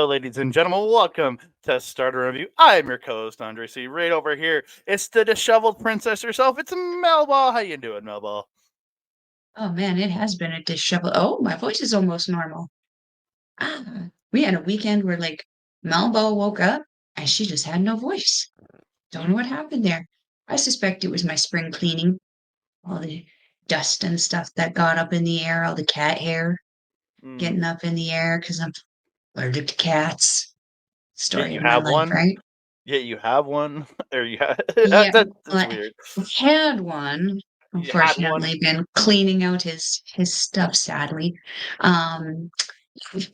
ladies and gentlemen. Welcome to Starter Review. I am your co-host, Andre. See, right over here, it's the disheveled princess herself. It's Melball. How you doing, Melball? Oh man, it has been a disheveled. Oh, my voice is almost normal. We had a weekend where Melbo woke up and she just had no voice. Don't know what happened there. I suspect it was my spring cleaning, all the dust and stuff that got up in the air, all the cat hair Mm. getting up in the air because I'm allergic to cats. Yet Story you of my have life, one. right? Yet you have one, or you have Yeah, that's well, weird. I had one. You had one. Unfortunately, been cleaning out his stuff, sadly. Um,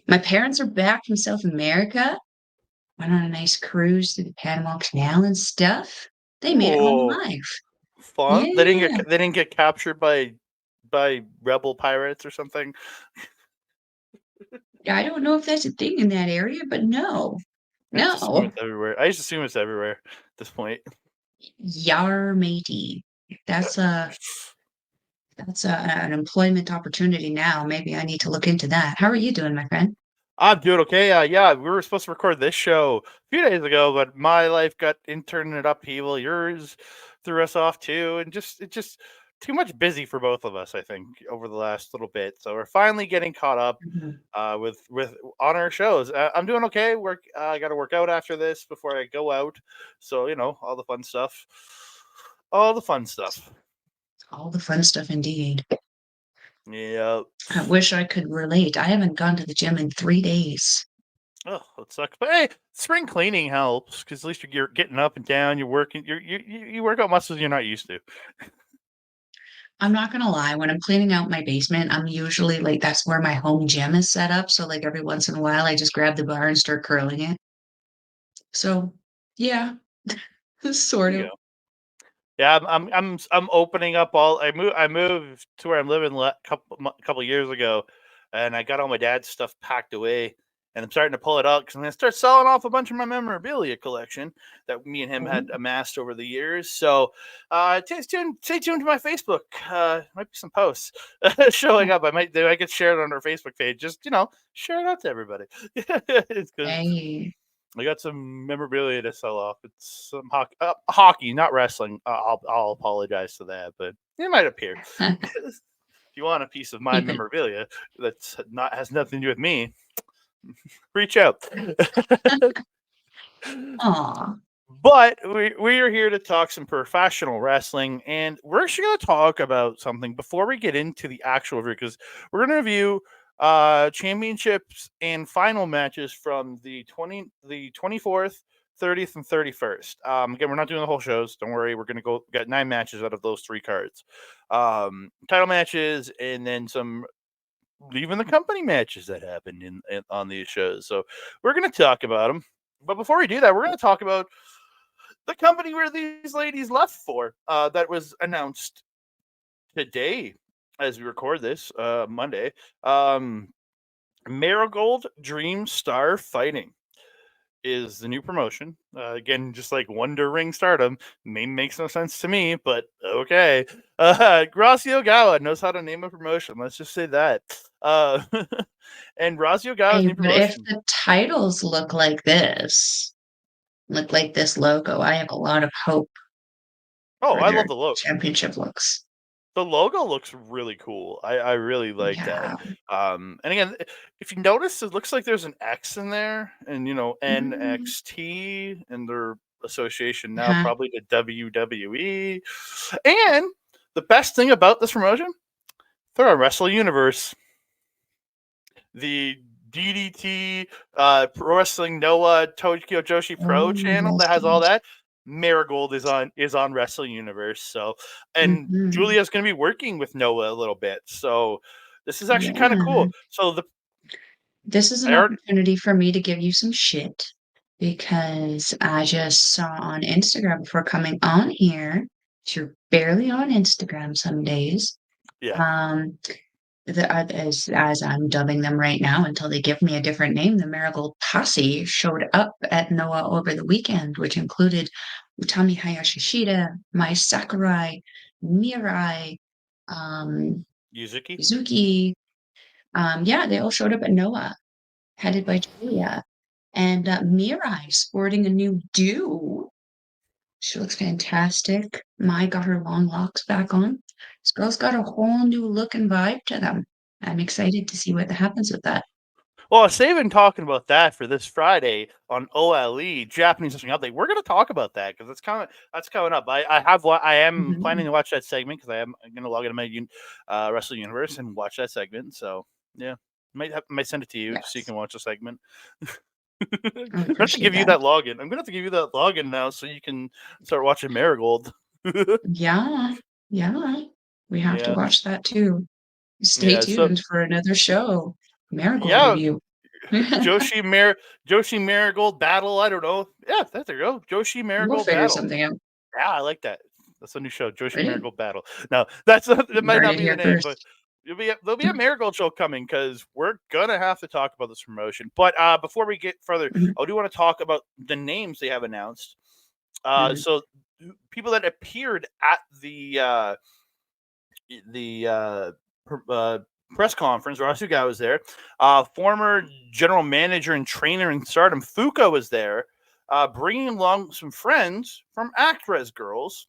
My parents are back from South America. Went on a nice cruise through the Panama Canal and stuff. They made it home Oh, alive. fun. Yeah. They didn't get captured by rebel pirates or something. I don't know if that's a thing in that area, but no. I just assume No. it's everywhere. I just assume it's everywhere at this point. Yar matey. That's a an employment opportunity now. Maybe I need to look into that. How are you doing, my friend? I'm doing okay. Yeah, we were supposed to record this show a few days ago, but my life got internet upheaval. Yours threw us off too, and just too much busy for both of us. I think over the last little bit, so we're finally getting caught up Mhm. with on our shows. I'm doing okay. I got to work out after this before I go out, so all the fun stuff, all the fun stuff. All the fun stuff indeed. Yeah. I wish I could relate. I haven't gone to the gym in 3 days. Oh, that sucks. But hey, spring cleaning helps because at least you're getting up and down. You're working. You work out muscles you're not used to. I'm not gonna lie, when I'm cleaning out my basement, I'm usually that's where my home gym is set up. So every once in a while I just grab the bar and start curling it. So yeah, There sort you of. go. Yeah, I'm opening up all. I moved to where I'm living couple years ago, and I got all my dad's stuff packed away, and I'm starting to pull it out because I'm gonna start selling off a bunch of my memorabilia collection that me and him had Oh, amassed over the years. So, stay tuned to my Facebook. Might be some posts showing up. I might get shared on our Facebook page. Just share it out to everybody. It's because hey. I got some memorabilia to sell off. It's some hockey, not wrestling. I'll apologize to that, but it might appear. If you want a piece of my Keep it. memorabilia that's not has nothing to do with me, reach out. Aw. But we are here to talk some professional wrestling, and we're actually going to talk about something before we get into the actual review because we're going to review championships and final matches from the 24th, 30th, and 31st. Again, we're not doing the whole shows. Don't worry, we're going to go get 9 matches out of those 3 cards. Title matches, and then some even the company matches that happened in on these shows. So we're going to talk about them. But before we do that, we're going to talk about the company where these ladies left for. That was announced today as we record this Monday. Um, Marigold Dream Star Fighting is the new promotion. Again, just like Wonder Ring Stardom, name makes no sense to me, but okay. Gracie Ogawa knows how to name a promotion. Let's just say that. Uh, and Gracie Ogawa's Hey, new but if promotion. the titles look like this logo, I have a lot of hope Oh, for I love their the logo. championship looks. The logo looks really cool. I really like that. Yeah. And again, if you notice, it looks like there's an X in there, and Mm, NXT and their association now huh. probably to WWE. And the best thing about this promotion, they're on Wrestle Universe, the DDT Pro Wrestling Noah Tokyo Joshi Pro Oh, channel yes, that has all yes. that. Marigold is on Wrestle Universe. So, and Mhm. Julia's going to be working with Noah a little bit. So this is actually kind of Yeah. cool. So the This is I an already opportunity for me to give you some shit because I just saw on Instagram before coming on here, 'cause you're barely on Instagram some days. yeah. Um, as I'm dubbing them right now until they give me a different name, the Marigold Posse showed up at Noah over the weekend, which included Utami Hayashishita, Mai Sakurai, Mirai, um, Yuzuki. Yuzuki. Yeah, they all showed up at Noah, headed by Julia. And Mirai sporting a new do. She looks fantastic. Mai got her long locks back on. This girl's got a whole new look and vibe to them. I'm excited to see what happens with that. Well, saving talking about that for this Friday on OLE Japanese Wrestling Update. We're going to talk about that because that's coming up. I am planning Mhm. to watch that segment because I'm going to log into my Wrestling Universe and watch that segment. So yeah, might send it to you so you Yes, can watch the segment. I I have to appreciate give you that. that login. I'm gonna have to give you that login now so you can start watching Marigold. Yeah, yeah. We have to Yeah, watch that too. Stay yeah. So tuned for another show. Marigold yeah, review. Joshi Mar Joshi Marigold battle. I don't know. Yeah, there you go. Joshi We'll Marigold figure battle. something out. Yeah, I like that. That's a new show, Joshi Ready? Marigold battle. No, that's not, that You might heard not it be the here name, but first. there'll be a Marigold show coming because we're gonna have to talk about this promotion. But before we get further, Mhm, I do want to talk about the names they have announced. mhm, So people that appeared at the press conference. Rasuga was there. Former general manager and trainer in Stardom, Fuka, was there, bringing along some friends from Actress Girls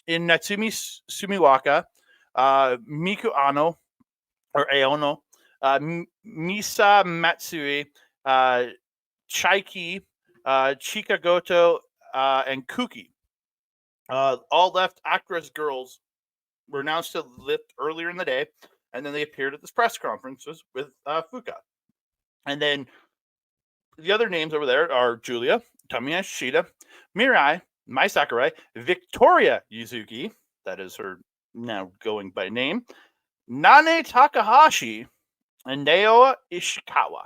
in Natsumi Sumiwaka, Miku Ano, or Aono, Misa Matsui, uh, Chaiki, Chika Goto, and Kuki. All left Actress Girls were announced to lift earlier in the day, and then they appeared at this press conferences with Fuka. And then the other names over there are Julia, Tamiya Shida, Mirai, Mai Sakurai, Victoria Yuzuki, that is her now going by name, Nane Takahashi, and Naoa Ishikawa.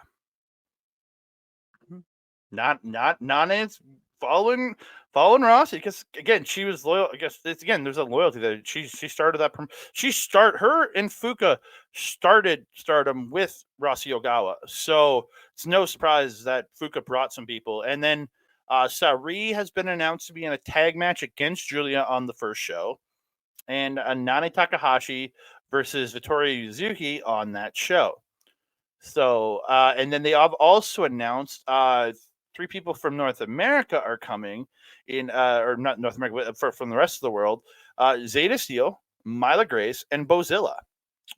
Not Nane's following Rossi because again she was loyal. I guess it's again there's a loyalty there. She started that. Her and Fuka started Stardom with Rossi Ogawa, so it's no surprise that Fuka brought some people. And then Sari has been announced to be in a tag match against Julia on the first show, and Nane Takahashi versus Vittoria Yuzuki on that show. So, and then they have also announced three people from North America are coming in, or not North America, but from the rest of the world. Zeta Steel, Mila Grace, and Bozilla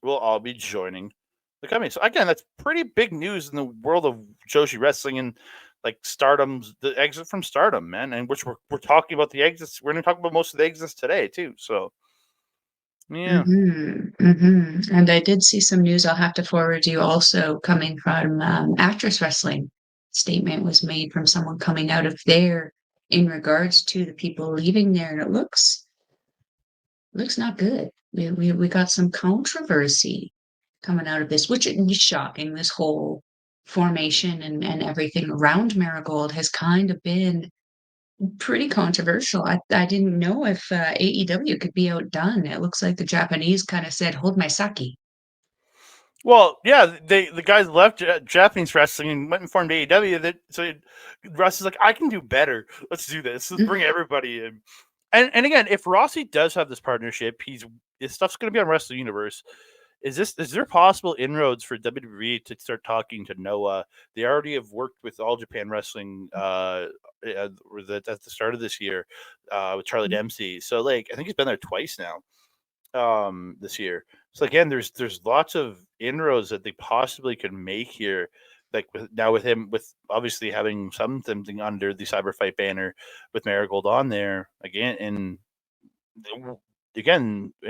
will all be joining the company. So again, that's pretty big news in the world of Joshi wrestling and like Stardom's the exit from Stardom, man. And which we're talking about the exits. We're going to talk about most of the exits today too. So yeah. mhm, mhm. And I did see some news I'll have to forward you also coming from Actress Wrestling. Statement was made from someone coming out of there in regards to the people leaving there, and it looks not good. We got some controversy coming out of this, which is shocking. This whole formation and everything around Marigold has kind of been pretty controversial. I didn't know if AEW could be outdone. It looks like the Japanese kind of said, "Hold my sake." Well, yeah, the guys left Japanese wrestling and went and formed AEW. Russ is like, I can do better. Let's do this. Let's bring everybody in. And again, if Rossi does have this partnership, his stuff's going to be on Wrestle Universe. Is there possible inroads for WWE to start talking to Noah? They already have worked with All Japan Wrestling at the start of this year with Charlie Dempsey. So like, I think he's been there twice now this year. So again, there's lots of inroads that they possibly could make here. Like with him, with obviously having something under the Cyber Fight banner with Marigold on there again, and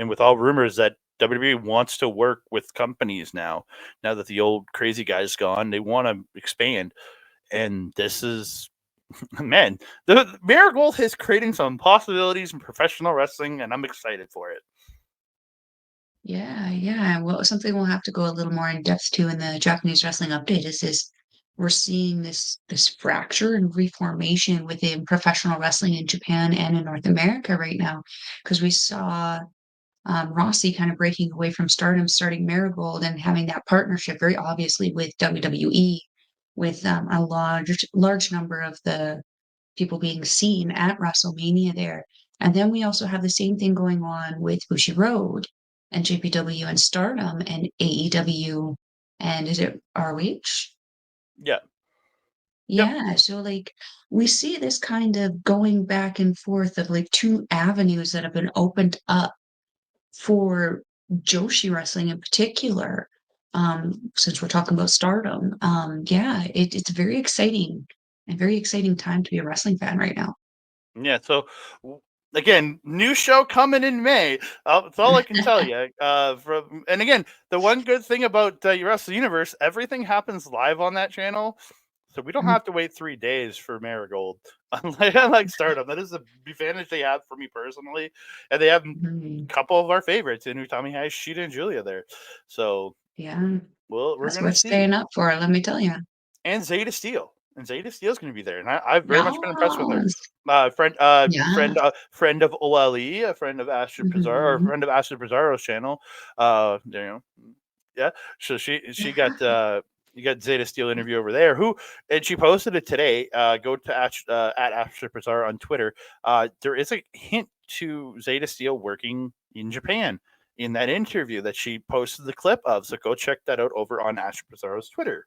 with all rumors that WWE wants to work with companies now. Now that the old crazy guy's gone, they want to expand, and this is man, the Marigold is creating some possibilities in professional wrestling, and I'm excited for it. Yeah, yeah. Well, something we'll have to go a little more in depth to in the Japanese wrestling update is this we're seeing this fracture and reformation within professional wrestling in Japan and in North America right now. Because we saw Rossi kind of breaking away from Stardom, starting Marigold and having that partnership very obviously with WWE, with a large number of the people being seen at WrestleMania there. And then we also have the same thing going on with Bushi Road and JPW and Stardom and AEW and is it ROH? Yeah. Yep. Yeah, so, like, we see this kind of going back and forth of, like, 2 avenues that have been opened up for Joshi wrestling in particular, since we're talking about Stardom. Yeah, it's very exciting, a very exciting time to be a wrestling fan right now. Yeah. So again, new show coming in May. That's all I can tell you. From and again, the one good thing about Wrestle Universe, everything happens live on that channel, so we don't have to wait 3 days for Marigold. Unlike Stardom, that is the advantage they have for me personally, and they have a Mhm. couple of our favorites in Utami has Sheeta and Julia there. So Yeah, well, we're that's gonna worth see. staying up for, let me tell you. And Zeta Steel. And Zeta Steel's going to be there, and I've very much been impressed with her. Yes. Friend, Yeah. friend of OLE, a friend of Astrid Pizarro, or a Mhm. friend of Astrid Pizarro's channel. Yeah. So she got you got Zeta Steel interview over there. Who and she posted it today. Go to at Astrid Pizarro on Twitter. There is a hint to Zeta Steel working in Japan in that interview that she posted the clip of. So go check that out over on Astrid Pizarro's Twitter.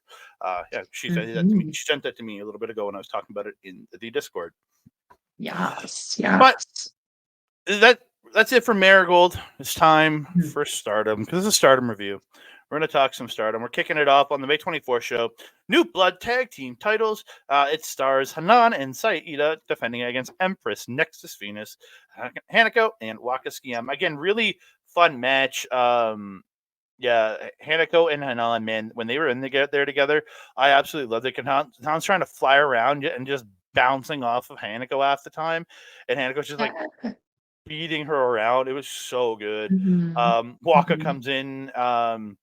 Yeah, she sent that to me. Mhm. She sent that to me a little bit ago when I was talking about it in the Discord. Yes, But yes. that that's it for Marigold. It's time Mhm. for Stardom because it's a Stardom review. We're going to talk some Stardom. We're kicking it off on the May 24th show. New Blood Tag Team titles. It stars Hanan and Saida defending against Empress, Nexus Venus, Hanako, and Waka Skiyama. Again, really fun match. Yeah, Hanako and Hanan, man, when they were there together, I absolutely loved it. Hanan's trying to fly around and just bouncing off of Hanako half the time, and Hanako's just like beating her around. It was so good. Mhm. Waka Mhm. comes in,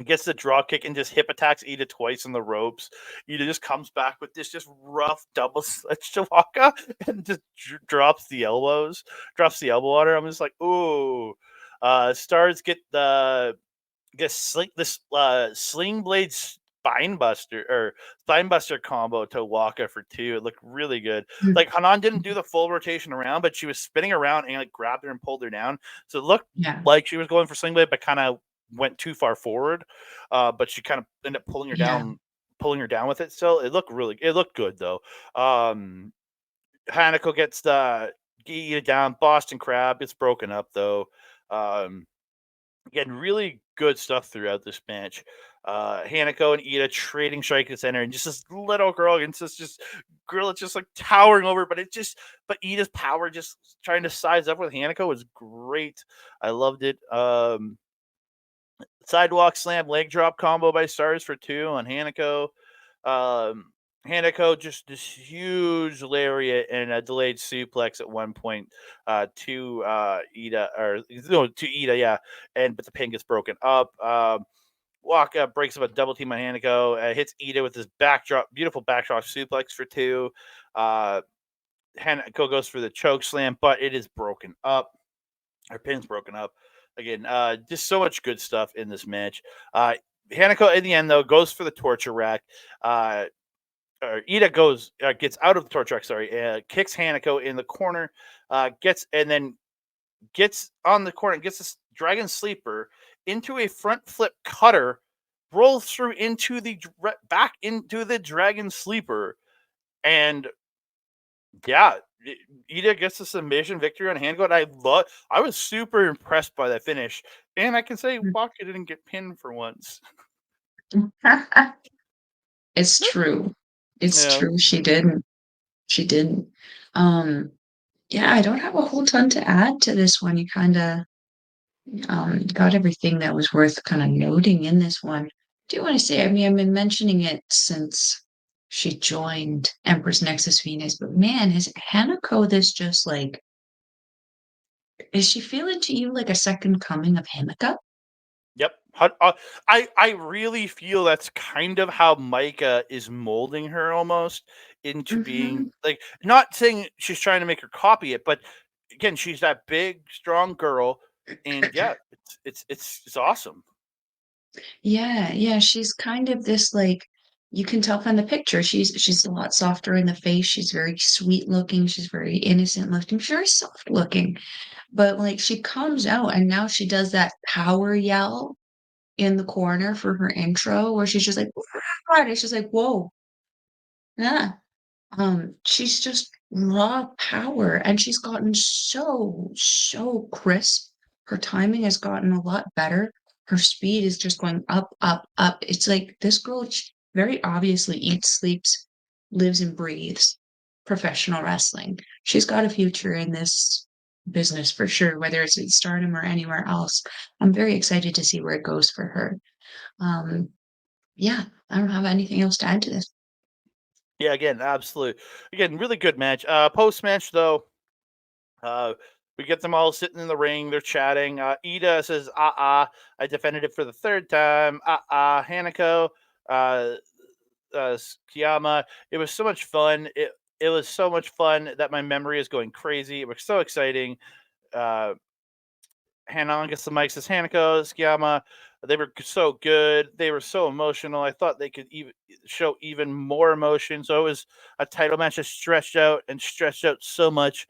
gets the draw kick and just hip attacks Ida twice in the ropes. Ida just comes back with this just rough double sledge to Waka and just drops the elbow on her. I'm just like, ooh. Stars get this sling blade spine buster combo to Waka for two. It looked really good. Mhm. Like Hanan didn't do the full rotation around, but she was spinning around and like grabbed her and pulled her down. So it looked Yeah, like she was going for sling blade, but kind of went too far forward. But she kind of ended up yeah. pulling her down with it. Still, it looked good though. Um, Hanako gets the Gia down. Boston Crab gets broken up though. Um, Again, really good stuff throughout this match. Hanako and Ida trading strike at the center, and just this little girl against this just girl that's just like towering over. But Ida's power just trying to size up with Hanako was great. I loved it. Sidewalk slam leg drop combo by Stars for two on Hanako. Um, Hanako just this huge lariat and a delayed suplex at one point to Ida or no to Ida, yeah, but the pin gets broken up. Waka breaks up a double team on Hanako, hits Ida with his backdrop, beautiful backdrop suplex for two. Uh, Hanako goes for the choke slam, but it is broken up. Her pin's broken up. Again, just so much good stuff in this match. Hanako in the end though goes for the torture rack. Uh, Ida gets out of the torture rack. Sorry, kicks Hanako in the corner. Gets on the corner and gets this dragon sleeper into a front flip cutter. Rolls through into the back into the dragon sleeper, and yeah, Ida gets a submission victory on Hanako. I was super impressed by that finish, and I can say Waka didn't get pinned for once. It's true. It's Yeah. true, she didn't. She didn't. Um, yeah, I don't have a whole ton to add to this one. You kinda, got everything that was worth kinda noting in this one. Do wanna say, I mean, I've been mentioning it since she joined Empress Nexus Venus, but man, is Hanako this just like is she feeling to you like a second coming of Himika? Yep. I really feel that's kind of how Micah is molding her almost into being Mhm. like not saying she's trying to make her copy it, but again, she's that big, strong girl, and yeah, it's awesome. Yeah, yeah, she's kind of this like you can tell from the picture, she's a lot softer in the face. She's very sweet looking. She's very innocent looking. She's very soft looking. But like she comes out and now she does that power yell in the corner for her intro where she's just like, "What?" It's just like, whoa, Yeah. She's just raw power, and she's gotten so crisp. Her timing has gotten a lot better. Her speed is just going up, up, up. It's like this girl very obviously eats, sleeps, lives, and breathes professional wrestling. She's got a future in this business for sure, whether it's in Stardom or anywhere else. I'm very excited to see where it goes for her. Um, yeah, I don't have anything else to add to this. Yeah, again, absolute. Again, really good match. Post match though, uh, we get them all sitting in the ring. They're chatting. Ida says, I defended it for the third time. Hanako, uh, Kiyama. It was so much fun. It was so much fun that my memory is going crazy. It was so exciting. Uh, Hanan gets the mic, says Hanako, Skiyama. They were so good. They were so emotional. I thought they could even show even more emotion. So it was a title match that stretched out so much.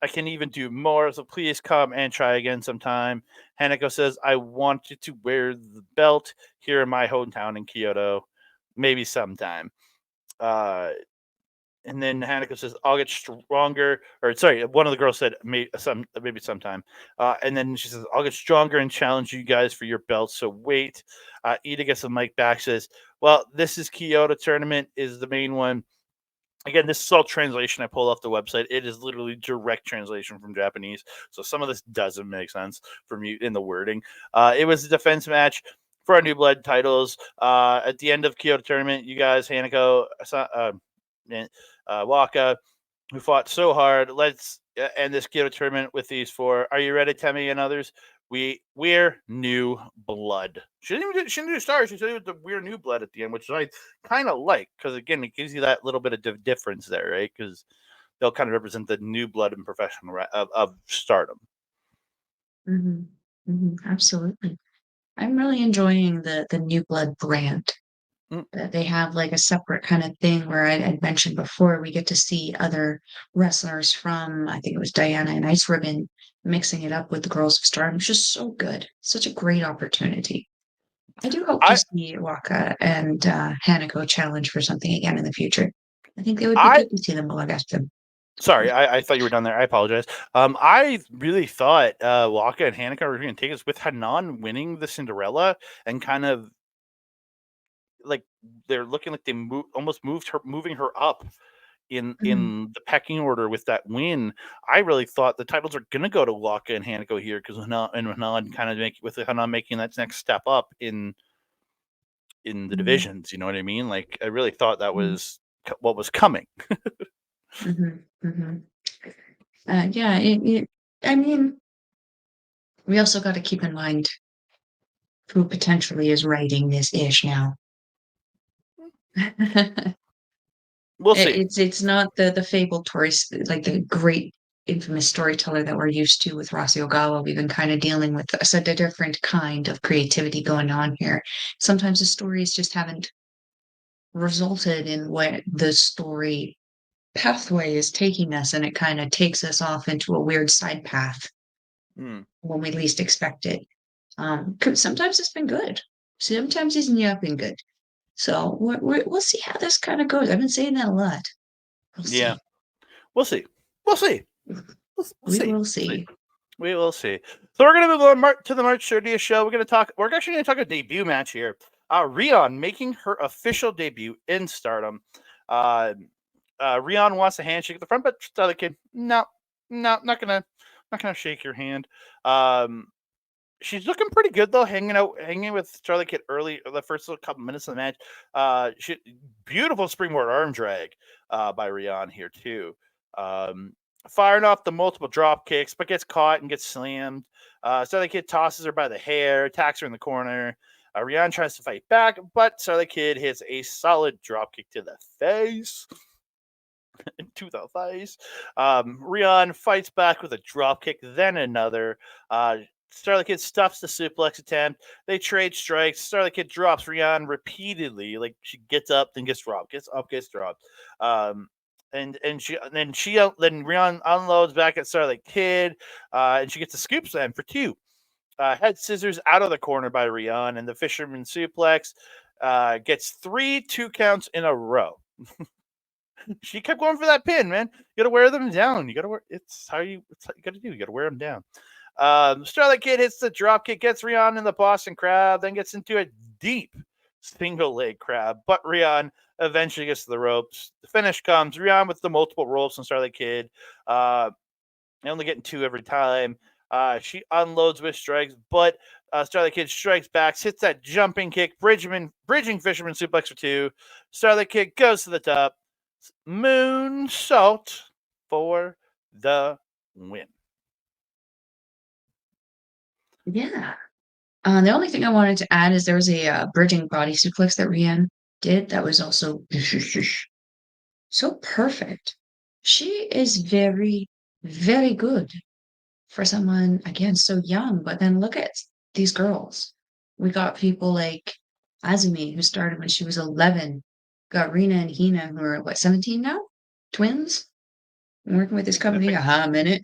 I can even do more. So please come and try again sometime. Hanako says, I want you to wear the belt here in my hometown in Kyoto. Maybe sometime. Uh, and then Hanako says, "I'll get stronger." Or sorry, one of the girls said, maybe sometime." And then she says, "I'll get stronger and challenge you guys for your belts. So wait." Ida gets the mic back. Says, "Well, this is Kyoto tournament is the main one." Again, this is all translation I pulled off the website. It is literally direct translation from Japanese, so some of this doesn't make sense from you in the wording. It was a defense match for our new blood titles. At the end of Kyoto tournament, you guys, Hanako, Waka, who fought so hard. Let's end this Kyoto tournament with these four. Are you ready, Temmie and others? We're new blood. She didn't do stars. She said we're new blood at the end, which I kind of like because again, it gives you that little bit of difference there, right? Because they'll kind of represent the new blood and professional of Stardom. Mhm. Mhm, absolutely. I'm really enjoying the New Blood brand. Mm, That they have like a separate kind of thing where I'd mentioned before, we get to see other wrestlers from, I think it was Diana and Ice Ribbon, mixing it up with the Girls of Stardom. It's just so good. Such a great opportunity. I do hope to I see Waka and Hanako challenge for something again in the future. I think it would be I good to see them go against them. sorry, I thought you were done there. I apologize. I really thought Waka and Hanukkah were going to take us with Hanan winning the Cinderella and kind of like they're looking like they almost moving her up Mhm, in the pecking order with that win. I really thought the titles are gonna go to Waka and Hanako here because Hanan kind of Hanan making that next step up in the mhm, divisions. You know what I mean? Like I really thought that mhm, was what was coming. mhm, mhm. Yeah, I mean, we also got to keep in mind who potentially is writing this ish now. We'll see. It's not the fabled tourist, like the great infamous storyteller that we're used to with Rossi Ogawa. We've been kind of dealing with a different kind of creativity going on here. Sometimes the stories just haven't resulted in what the story pathway is taking us, and it kind of takes us off into a weird side path Hmm. when we least expect it. 'Cause sometimes it's been good. Sometimes it's not been good. So we'll see how this kind of goes. I've been saying that a lot. We'll Yeah, see. we'll see. We'll see. We'll We see. will We'll see. see. We will see. So we're gonna move on to the March 30th show. We're gonna talk. We're actually gonna talk a debut match here. Rion making her official debut in Stardom. Uh, Rion wants a handshake at the front, but the other kid, no, no, not gonna shake your hand. Um, she's looking pretty good though, hanging with Charlie Kid early, the first little couple minutes of the match. Beautiful springboard arm drag by Rion here too. Um, Firing off the multiple drop kicks, but gets caught and gets slammed. Charlie Kid tosses her by the hair, attacks her in the corner. Rion tries to fight back, but Charlie Kid hits a solid drop kick to the face. To the face. Rion fights back with a drop kick, then another. Starlight Kid stuffs the suplex attempt. They trade strikes. Starlight Kid drops Rion repeatedly. Like she gets up, then gets dropped, gets up, gets dropped. Um, then Rion unloads back at Starlight Kid, and she gets a scoop slam for two. Head scissors out of the corner by Rion, and the fisherman suplex gets 3 2 counts in a row. She kept going for that pin, man. You gotta wear them down. You gotta wear. It's how you gotta do. You gotta wear them down. Starlight Kid hits the drop kick, gets Rion in the Boston Crab, then gets into a deep single leg crab, but Rion eventually gets to the ropes. The finish comes. Rion with the multiple ropes on Starlight Kid. Uh, they only getting two every time. She unloads with strikes, but Starlight Kid strikes back, hits that jumping kick, bridging Fisherman suplex for two. Starlight Kid goes to the top. Moonsault for the win. Yeah. The only thing I wanted to add is there was a bridging body suplex that Rian did that was also so perfect. She is very, very good for someone, again, so young. But then look at these girls. We got people like Azumi, who started when she was 11. Got Rena and Hina, who are, what, 17 now? Twins? Working with this company a minute.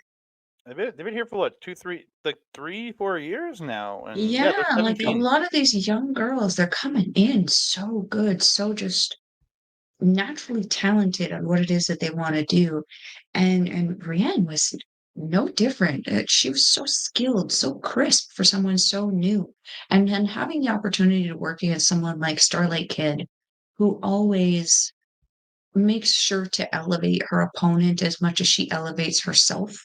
They've been here for what, 2, 3, like 3, 4 years now, and yeah, Yeah, they're like a 17. lot of these young girls, they're coming in so good, so just naturally talented on what it is that they want to do. And Brienne was no different. She was so skilled, so crisp for someone so new. And then having the opportunity to work against someone like Starlight Kid, who always makes sure to elevate her opponent as much as she elevates herself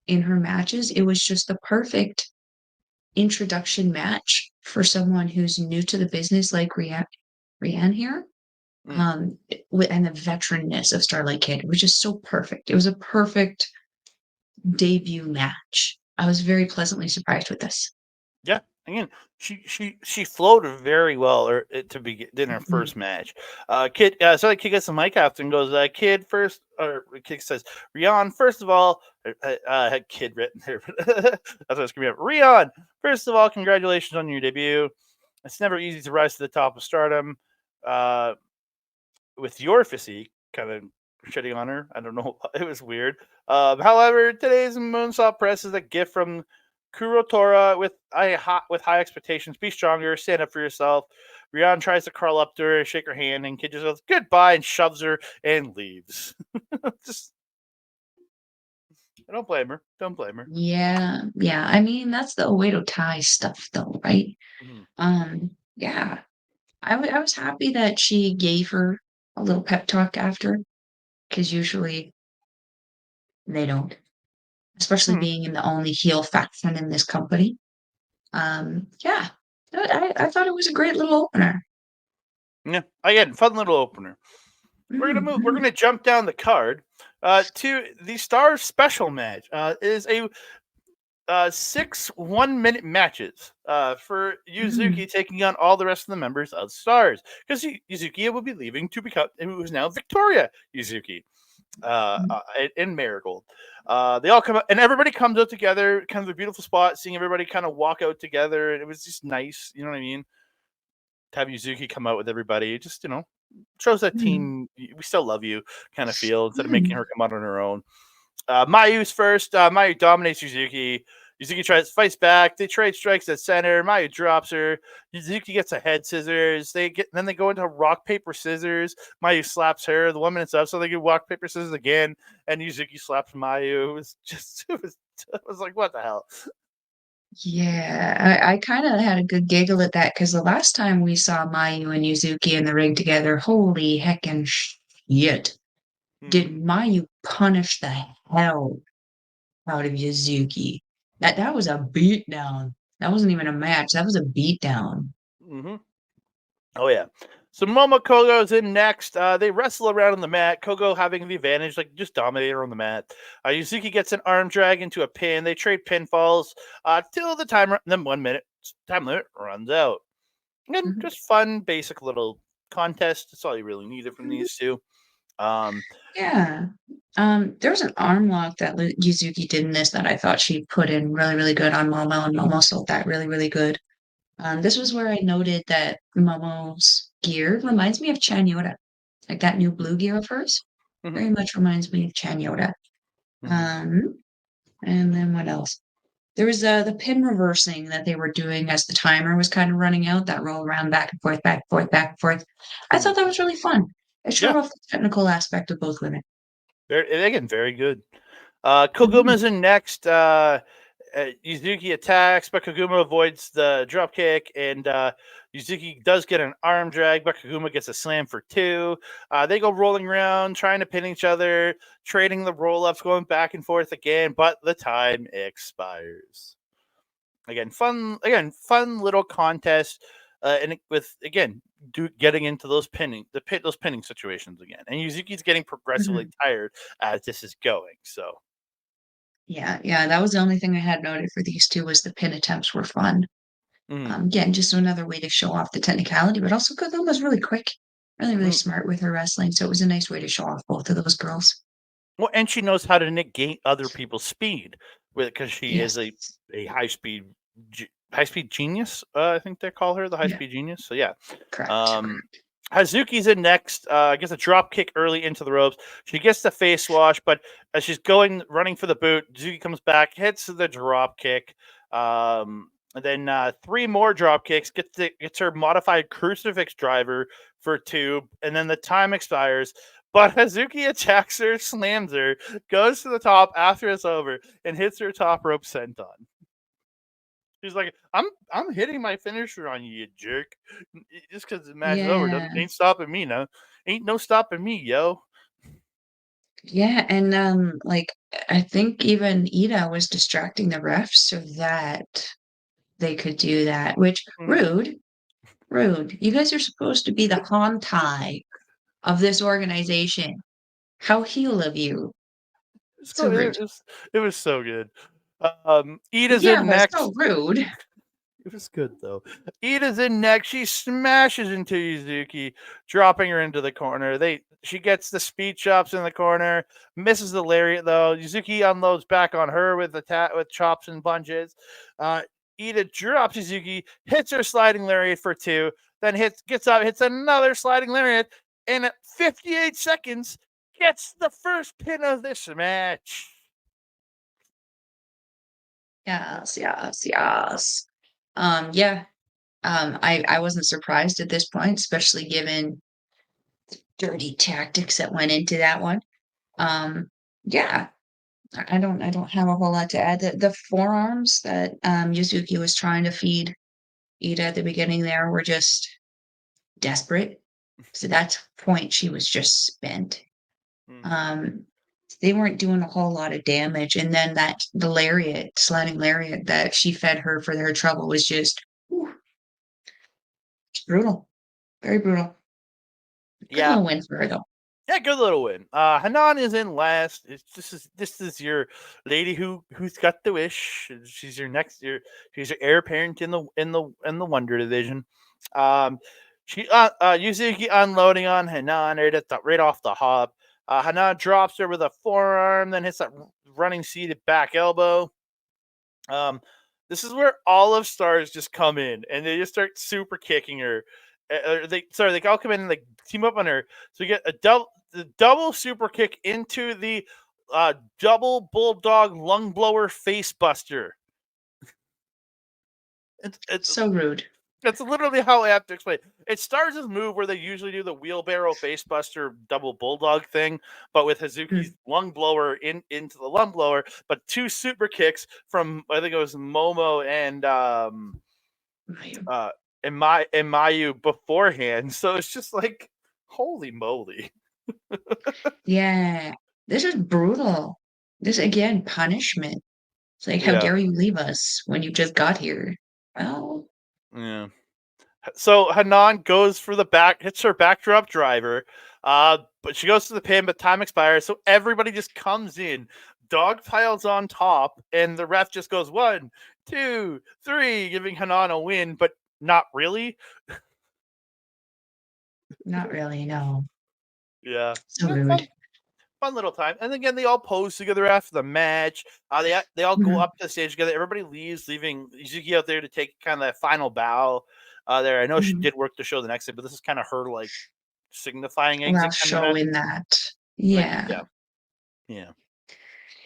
in her matches. It was just the perfect introduction match for someone who's new to the business like Rianne here. Mm. And the veteranness of Starlight Kid was just so perfect. It was a perfect debut match. I was very pleasantly surprised with this. Yeah, again, she flowed very well, or to begin in her Mhm. first match. Kid gets the mic after and goes, "Kid first," or Kid says, "Rion, first of all," I had Kid written there, but that's what I was screaming up. Rion, first of all, congratulations on your debut. It's never easy to rise to the top of stardom. Uh, with your physique, kind of shitting on her. I don't know. It was weird. However, today's Moonsault Press is a gift from Kurotora with high expectations. Be stronger. Stand up for yourself. Rihanna tries to crawl up to her, shake her hand, and Kid just goes goodbye and shoves her and leaves. Just I don't blame her. Don't blame her. Yeah, yeah. I mean, that's the Oedo Tai stuff, though, right? Mhm. Yeah. I was happy that she gave her a little pep talk after, because usually they don't, especially Mhm. being in the only heel faction in this company. Yeah, I thought it was a great little opener. Yeah. Again, fun little opener. We're Mhm, gonna jump down the card to the Star Special match. Is a 6 1-minute matches for mhm, Yuzuki taking on all the rest of the members of Stars because Yuzuki will be leaving to become who is now Victoria Yuzuki mhm, in Marigold. They all come out and everybody comes out together, kind of a beautiful spot, seeing everybody kind of walk out together, and it was just nice. You know what I mean? To have Yuzuki come out with everybody, it just shows that mhm, team we still love you kind of feel instead of making mhm. her come out on her own. Mayu's first. Mayu dominates Yuzuki. Yuzuki fights back. They trade strikes at center. Mayu drops her. Yuzuki gets a head scissors. Then they go into rock paper scissors. Mayu slaps her. The 1 minute's up, so they get rock paper scissors again, and Yuzuki slaps Mayu. It was just it was like what the hell. Yeah, I kind of had a good giggle at that because the last time we saw Mayu and Yuzuki in the ring together, holy heckin' shit, did Mm-hmm. Mayu punish the hell out of Yuzuki? That was a beatdown. That wasn't even a match. That was a beatdown. Mm-hmm. Oh yeah. So Kogo's in next. They wrestle around on the mat. Kogo having the advantage, like just dominate her on the mat. Yuzuki gets an arm drag into a pin. They trade pinfalls till the then 1 minute time limit runs out. And Mhm, just fun, basic little contest. That's all you really needed from mhm. these two. Um, Yeah. There was an arm lock that Yuzuki did in this that I thought she put in really, really good on Momo, and Momo sold that really, really good. This was where I noted that Momo's gear reminds me of Chan Yoda. Like that new blue gear of hers mhm, very much reminds me of Chan Yoda. mhm, Um, and then what else? There was the pin reversing that they were doing as the timer was kind of running out, that roll around back and forth, back and forth, back and forth. I mhm. thought that was really fun. It showed Yeah, off the technical aspect of both women. again, very good. Mhm, Koguma's in next. Yuzuki attacks, but Koguma avoids the drop kick, and Yuzuki does get an arm drag, but Koguma gets a slam for two. They go rolling around, trying to pin each other, trading the roll ups, going back and forth again, but the time expires. Fun little contest, with again getting into those pinning situations again, and Yuzuki's getting progressively mhm. tired as this is going. So. Yeah, yeah, that was the only thing I had noted for these 2 was the pin attempts were fun. Mm, Again, just another way to show off the technicality, but also Kagome was really quick, really, really mm. smart with her wrestling, so it was a nice way to show off both of those girls. Well, and she knows how to negate other people's speed because she is a Yes. a high speed high speed genius. I think they call her the high Yeah, speed genius. So yeah, correct, um, correct. Hazuki's in next. Gets a drop kick early into the ropes. She gets the face wash, but as she's running for the boot, Hazuki comes back, hits the drop kick. And then three more drop kicks. Gets her modified crucifix driver for two, and then the time expires. But Hazuki attacks her, slams her, goes to the top after it's over, and hits her top rope senton. He's like, I'm hitting my finisher on you, you jerk. Just because the match is over doesn't Yeah, ain't stopping me now. Ain't no stopping me, yo. yeah, and, like, I think even Ida was distracting the refs so that they could do that, which Mhm. rude, rude. You guys are supposed to be the Hantai of this organization. How heel of you. So rude. It was so good. Ida's Yeah, in but so next. rude. It was good though. Ida's in next. She smashes into Yuzuki, dropping her into the corner. She gets the speed chops in the corner, misses the lariat though. Yuzuki unloads back on her with with chops and punches. Uh, Ida drops Yuzuki, hits her sliding lariat for two, then gets up, hits another sliding lariat, and at 58 seconds gets the first pin of this match. Yes, yes, yes. Yeah, I wasn't surprised at this point, especially given dirty tactics that went into that one. Um, yeah, I don't have a whole lot to add. The forearms that Yuzuki was trying to feed Ida at the beginning there were just desperate. So that point she was just spent. Mm-hmm. Um, they weren't doing a whole lot of damage, and then the lariat, sliding lariat that she fed her for her trouble was just whew, brutal, very brutal. Good Yeah, little win for her though. Yeah, good little win. Hanan is in last. This is your lady who's got the wish. She's she's your heir apparent in the Wonder Division. Um, Yuzuki unloading on Hanan right off the hop. Hanan drops her with a forearm, then hits that running seated back elbow. Um, this is where all of Stars just come in and they just start super kicking her. They all come in and they team up on her. So you get the double super kick into the double bulldog lung blower face buster. It's So rude. That's literally how I have to explain. It starts as move where they usually do the wheelbarrow facebuster double bulldog thing, but with Hazuki's Mm, lung blower into the lung blower, but two super kicks from I think it was Momo Mayu. uh and Mayu beforehand. So it's just like holy moly. Yeah, this is brutal. This again, punishment. It's like, how Yeah. dare you leave us when you just got here? Well, Yeah. So Hanan goes for the back, hits her backdrop driver, but she goes to the pin, but time expires. So everybody just comes in, dog piles on top, and the ref just goes 1, 2, 3, giving Hanan a win, but not really. not really, no. Yeah, So fun, rude. fun little time. And again, they all pose together after the match. They all go Mhm, up to the stage together. Everybody leaves, leaving Yuzuki out there to take kind of that final bow. There, I know she mhm. did work the show the next day, but this is kind of her like signifying While exit kind of match. showing that. Like, Yeah. yeah, yeah,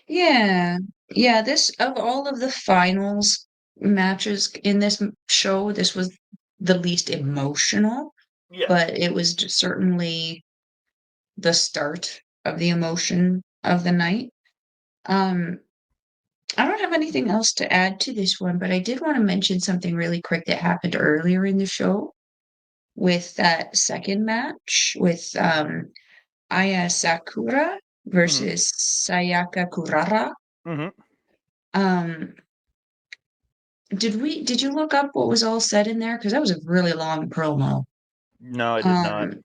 Yeah. Yeah, this of all of the finals matches in this show, this was the least emotional, yeah, but it was certainly the start of the emotion of the night. Um, I don't have anything else to add to this one, but I did want to mention something really quick that happened earlier in the show with that second match with Aya Sakura Mm-hmm. versus Sayaka Kurara. Mm-hmm. Um, did you look up what was all said in there? Because that was a really long promo. No, I did not. Um,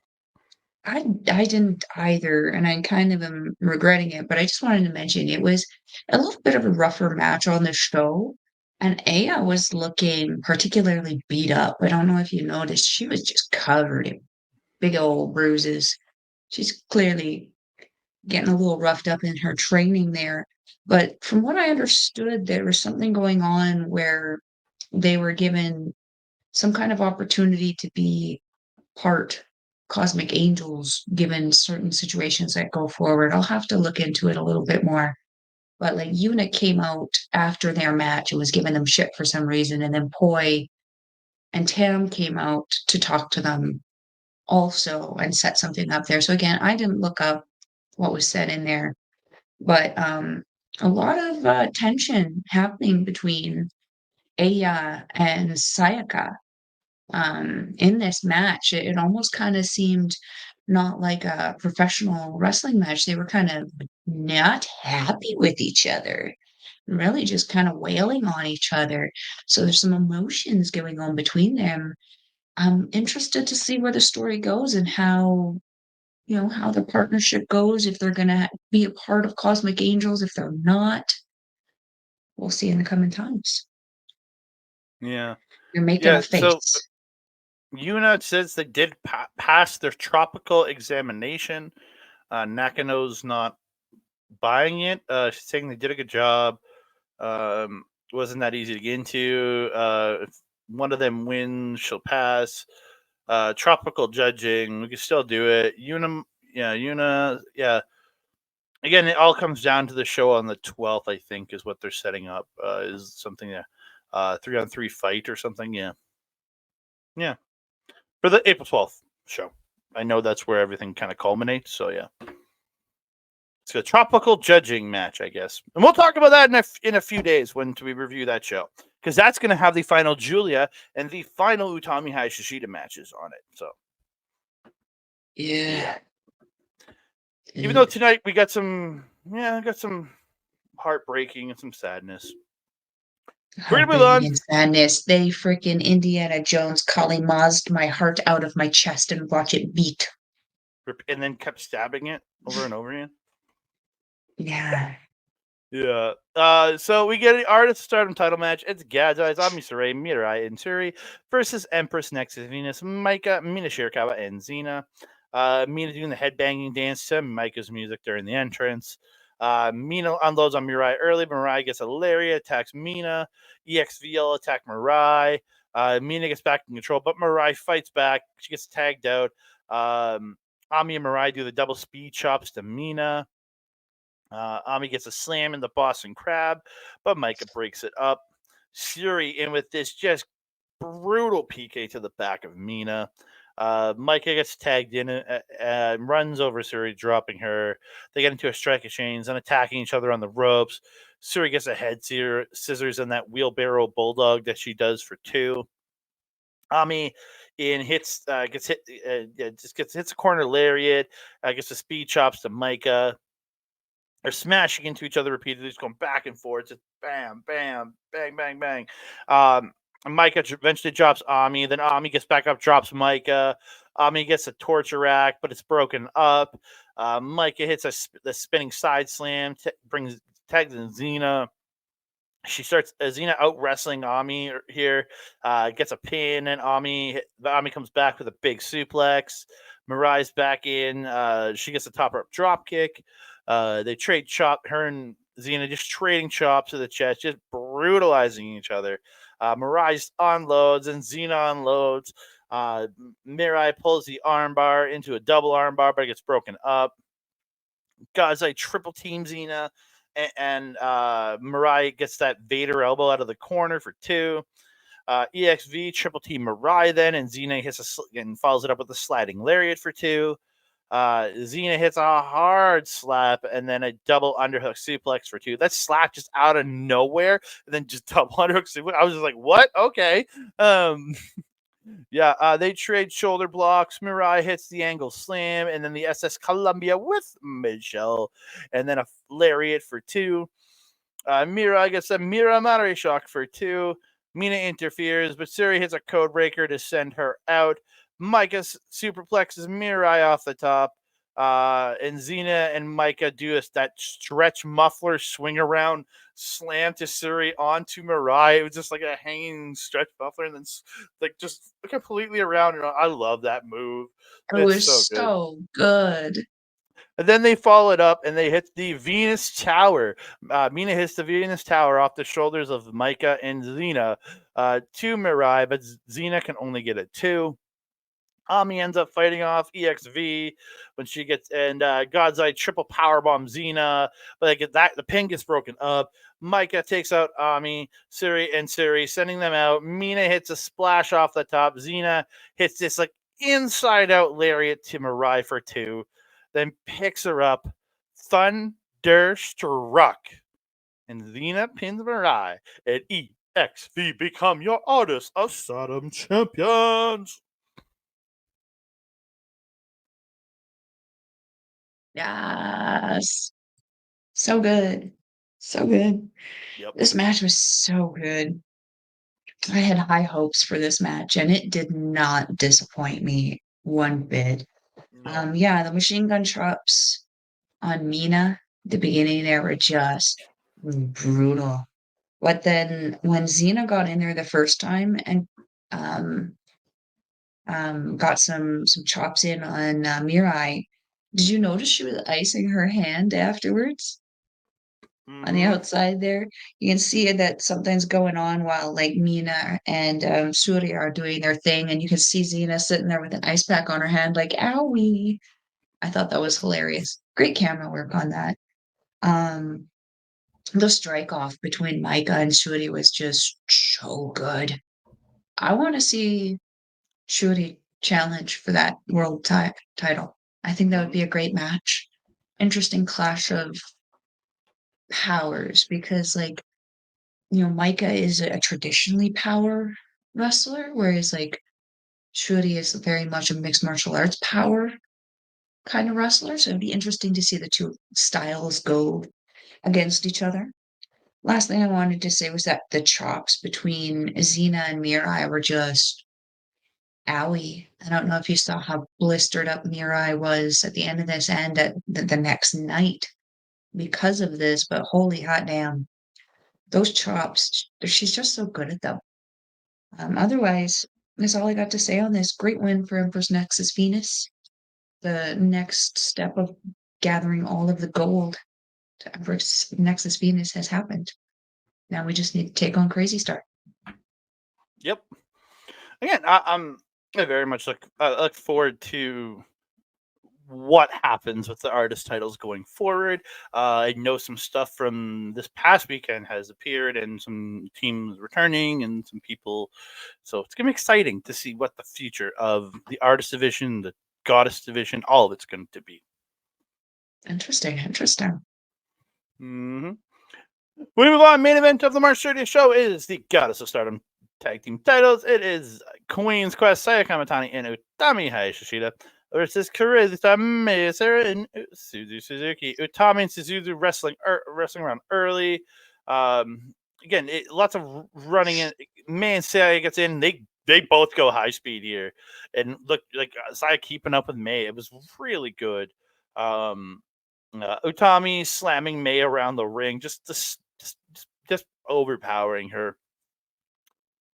I didn't either, and I kind of am regretting it, but I just wanted to mention it was a little bit of a rougher match on the show, and Aya was looking particularly beat up. I don't know if you noticed, she was just covered in big old bruises. She's clearly getting a little roughed up in her training there. But from what I understood, there was something going on where they were given some kind of opportunity to be part cosmic angels given certain situations that go forward. I'll have to look into it a little bit more. But like Yuna came out after their match and was giving them shit for some reason, and then Poi and Tam came out to talk to them also and set something up there. So again, I didn't look up what was said in there, but a lot of tension happening between Aya and Sayaka in this match. It almost kind of seemed not like a professional wrestling match. They were kind of not happy with each other, really just kind of wailing on each other. So there's some emotions going on between them. I'm interested to see where the story goes and how, how the partnership goes, if they're going to be a part of Cosmic Angels, if they're not. We'll see in the coming times. Yeah. You're making a Yeah. So face. Yuna says they did pass their tropical examination. Nakano's not buying it. She's saying they did a good job. Um, wasn't that easy to get into. If one of them wins, she'll pass. Tropical judging, we can still do it. Yuna, yeah. Again, it all comes down to the show on the 12th. I think is what they're setting up. Is something 3-on-3 fight or something. Yeah, yeah. For the April 12th show. I know that's where everything kind of culminates. So yeah, it's a tropical judging match, I guess, and we'll talk about that in a few days when we review that show because that's going to have the final Julia and the final Utami Hayashishita matches on it. So Yeah. yeah, even though tonight we got some heartbreaking and some sadness. We're gonna move Heartbreaking on and sadness. They freaking Indiana Jones Kali Mazed my heart out of my chest and watch it beat. and then kept stabbing it over and over again. Yeah. Yeah. So we get an artist stardom title match. It's Gadzai's Amisare, Mirai, and Suri versus Empress Nexus Venus, Maika, Mina Shirakawa, and Xena. Mina doing the headbanging dance to Maika's music during the entrance. Mina unloads on Mirai early. Mirai gets a lariat, attacks Mina. EXVL attack Mirai. Mina gets back in control, but Mirai fights back. She gets tagged out. Ami and Mirai do the double speed chops to Mina. Ami gets a slam in the Boston Crab, but Micah breaks it up. Suri in with this just brutal PK to the back of Mina. Micah gets tagged in and runs over Suri, dropping her. They get into a strike exchange and attacking each other on the ropes. Suri gets a head scissors and that wheelbarrow bulldog that she does for 2. Ami in hits gets hit just gets hits a corner lariat, gets the speed chops to Micah. They're smashing into each other repeatedly, just going back and forth, just bam, bam, bang, bang, bang. Micah eventually drops Ami. Then Ami gets back up, drops Micah. Ami gets a torture rack, but it's broken up. Micah hits the spinning side slam, tags in Xena. She starts Xena out wrestling Ami here, gets a pin, and Ami comes back with a big suplex. Mirai's back in. She gets a top rope drop kick. They trade chop. Her and Xena just trading chops to the chest, just brutalizing each other. Mirai unloads and Xena unloads. Mirai pulls the armbar into a double armbar, but it gets broken up. Gazai triple team Xena, and Mirai gets that Vader elbow out of the corner for 2. EXV triple team Mirai then, and Xena hits and follows it up with a sliding lariat for 2. Xena hits a hard slap and then a double underhook suplex for 2. That slap just out of nowhere and then just double underhook suplex. I was just like, what? Okay. Um, yeah, they trade shoulder blocks. Mirai hits the angle slam, and then the SS Columbia with Michelle, and then a lariat for 2. Mirai gets a Miramare shock for 2. Mina interferes, but Suri hits a code breaker to send her out. Micah superplexes Mirai off the top. And Xena and Micah do that stretch muffler swing around slam to Suri onto Mirai. It was just like a hanging stretch muffler and then like just completely around. And I love that move. It It's was so good. so good. And then they follow it up and they hit the Venus Tower. Mina hits the Venus Tower off the shoulders of Micah and Xena to Mirai, but Xena can only get a 2. Ami ends up fighting off EXV when she gets and God's Eye triple powerbomb Xena, but the pin gets broken up. Micah takes out Ami, Suri, sending them out. Mina hits a splash off the top. Xena hits this like inside out lariat to Mirai for 2, then picks her up. Thunderstruck. And Xena pins Mirai. And EXV become your Artist of Stardom champions. Yes. So good. So good. Yep. This match was so good. I had high hopes for this match, and it did not disappoint me one bit. No. Yeah, the machine gun chops on Mina, the beginning there were just brutal. But then when Xena got in there the first time and um, got some chops in on Mirai, did you notice she was icing her hand afterwards on the Mm-hmm. outside there? You can see that something's going on while like Mina and Surya are doing their thing, and you can see Xena sitting there with an ice pack on her hand, like owie. I thought that was hilarious. Great camera work on that. Um, the strike off between Micah and Shuri was just so good. I want to see Shuri challenge for that world title. I think that would Mm-hmm. be a great match. Interesting clash of powers because, like, Micah is a traditionally power wrestler, whereas, like, Shuri is very much a mixed martial arts power kind of wrestler. So it'd be interesting to see the two styles go against each other. Last thing I wanted to say was that the chops between Xena and Mirai were just owie. I don't know if you saw how blistered up Mirai was at the end of this and at the next night because of this, but holy hot damn. Those chops, she's just so good at them. Otherwise, that's all I got to say on this. Great win for Empress Nexus Venus. The next step of gathering all of the gold to Empress Nexus Venus has happened. Now we just need to take on Crazy Star. Yep. Again, I very much look forward to what happens with the artist titles going forward. I know some stuff from this past weekend has appeared, and some teams returning, and some people. So it's gonna be exciting to see what the future of the artist division, the goddess division, all of it's going to be. Interesting, interesting. Mm-hmm. We move on. Main event of the March 30th show is the Goddess of Stardom tag team titles. It is Queen's Quest, Saya Kamatani and Utami Hayashishida versus Karizita Mesa and Suzuki. Utami and Suzuki wrestling around early. Again, lots of running in. Man, Saya gets in. They both go high speed here, and look like Saya keeping up with May. It was really good. Um, Utami slamming May around the ring, just overpowering her.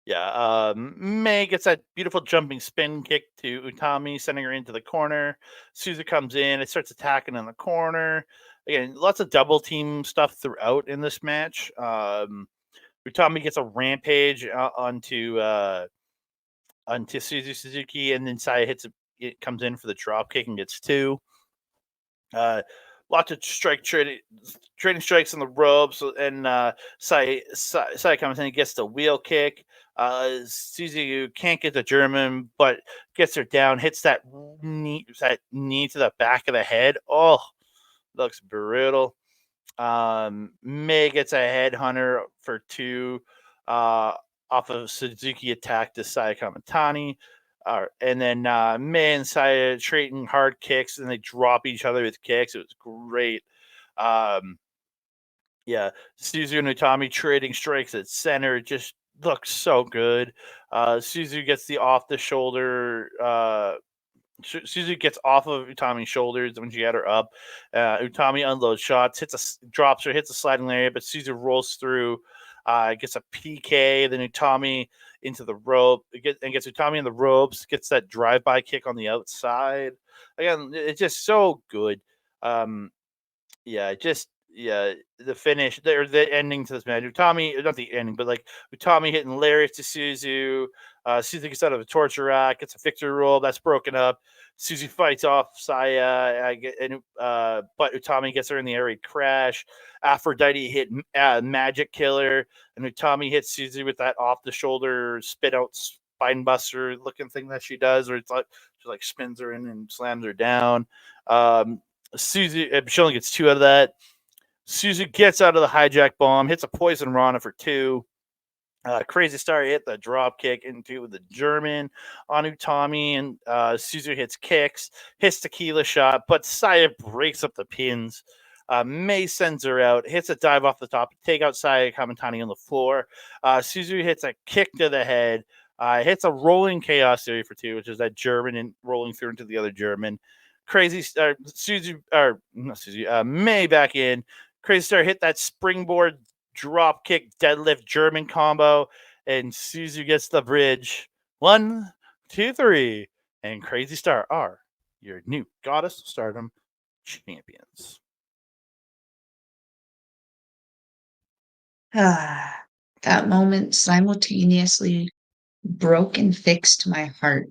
Yeah, May gets that beautiful jumping spin kick to Utami, sending her into the corner. Suzu comes in, it starts attacking in the corner. Again, lots of double team stuff throughout in this match. Utami gets a rampage onto Suzuki, and then Saya it comes in for the drop kick and gets 2. Uh, Lots of trading strikes on the ropes, and Sai comes in and gets the wheel kick. Suzu can't get the German, but gets her down, hits that knee to the back of the head. Oh, looks brutal. May gets a headhunter for two uh, off of Suzuki attack to Saya Kamatani. And then May and Saya trading hard kicks, and they drop each other with kicks. It was great. Um, yeah, Suzu and Utami trading strikes at center just looks so good. Suzu gets the off the shoulder Suzu gets off of Utami's shoulders when she had her up. Utami unloads shots, drops her, hits a sliding area, but Suzu rolls through, gets a PK. Then Utami into the rope, gets Utami in the ropes, gets that drive-by kick on the outside. Again, it's just so good. Um, the finish or the ending to this match. Utami, not the ending, but like Utami hitting lariat to Suzu. Suzu gets out of a torture rack, gets a victory roll that's broken up. Suzu fights off Saya, but Utami gets her in the air crash. Aphrodite hit Magic Killer, and Utami hits Suzu with that off the shoulder spit out spine buster looking thing that she does, where it's like she like spins her in and slams her down. She only gets two out of that. Suzu gets out of the hijack bomb, hits a poison Rana for two. Crazy Star hit the drop kick into the German on Utami, and Suzu hits kicks, hits tequila shot, but Saya breaks up the pins. May sends her out, hits a dive off the top, take out Saya Kamatani on the floor. Suzu hits a kick to the head, hits a rolling chaos theory for two, which is that German and rolling through into the other German. Crazy Star, Suzu, or not Suzu, May back in. Crazy Star hit that springboard drop kick deadlift German combo, and Suzu gets the bridge. 1, 2, 3, and Crazy Star are your new Goddess of Stardom champions. That moment simultaneously broke and fixed my heart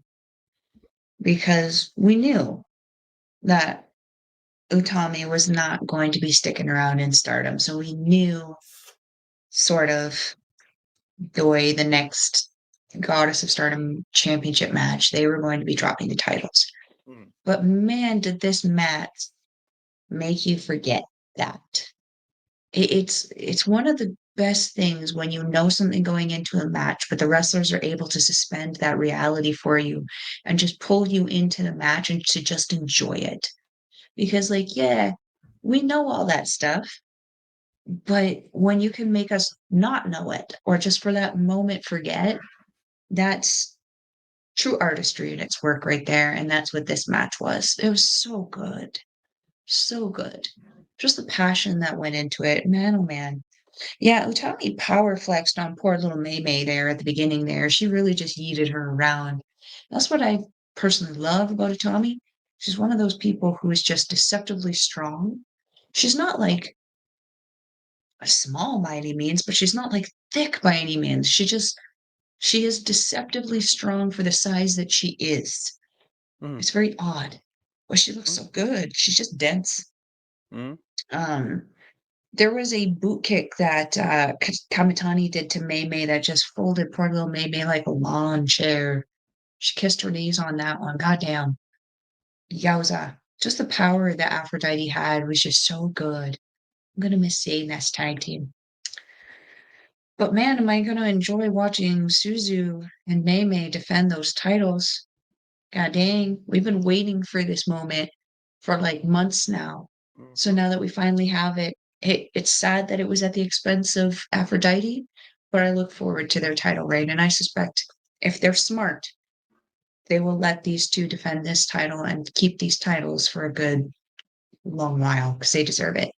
because we knew that Utami was not going to be sticking around in Stardom. So we knew sort of the way the next Goddess of Stardom championship match, they were going to be dropping the titles. But man, did this match make you forget that. It's one of the best things when you know something going into a match, but the wrestlers are able to suspend that reality for you and just pull you into the match and to just enjoy it. Because, like, yeah, we know all that stuff, but when you can make us not know it or just for that moment forget, that's true artistry in its work right there. And that's what this match was. It was so good. So good. Just the passion that went into it. Man, oh man. Yeah, Utami power flexed on poor little May May there at the beginning there. She really just yeeted her around. That's what I personally love about Utami. She's one of those people who is just deceptively strong. She's not like small by any means, but she's not like thick by any means. She is deceptively strong for the size that she is. It's very odd. But she looks so good. She's just dense. Um, there was a boot kick that Kamitani did to Mei Mei that just folded poor little Mei Mei like a lawn chair. She kissed her knees on that one. Goddamn. Yowza. Just the power that Aphrodite had was just so good. I'm gonna miss seeing this tag team. But man, am I gonna enjoy watching Suzu and Mei Mei defend those titles. God dang, we've been waiting for this moment for like months now. So now that we finally have it, it's sad that it was at the expense of Aphrodite, but I look forward to their title reign. And I suspect if they're smart, they will let these two defend this title and keep these titles for a good long while because they deserve it.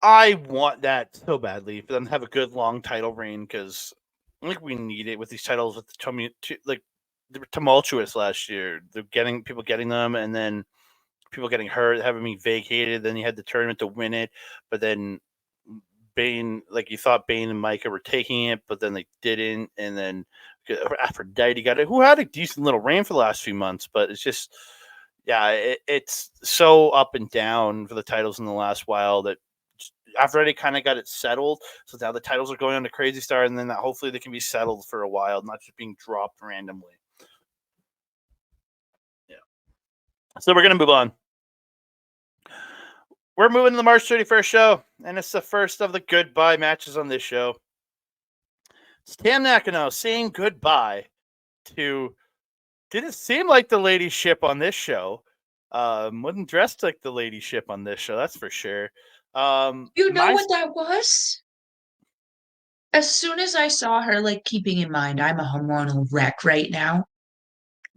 I want that so badly for them to have a good long title reign because I think we need it with these titles with like they were tumultuous last year. They're getting people getting them, and then people getting hurt, having me vacated. Then you had the tournament to win it, but then Bane, like you thought Bane and Micah were taking it, but then they didn't, and then Aphrodite got it, who had a decent little reign for the last few months, but it's just, yeah, it's so up and down for the titles in the last while that After they kind of got it settled, so now the titles are going on to Crazy Star, and then that hopefully they can be settled for a while, not just being dropped randomly. Yeah. So we're gonna move on. We're moving to the March 31st show, and it's the first of the goodbye matches on this show. It's Tam Nakano saying goodbye to, didn't seem like the lady ship on this show. Wasn't dressed like the lady ship on this show, that's for sure. You know My what that was? As soon as I saw her, like, keeping in mind I'm a hormonal wreck right now,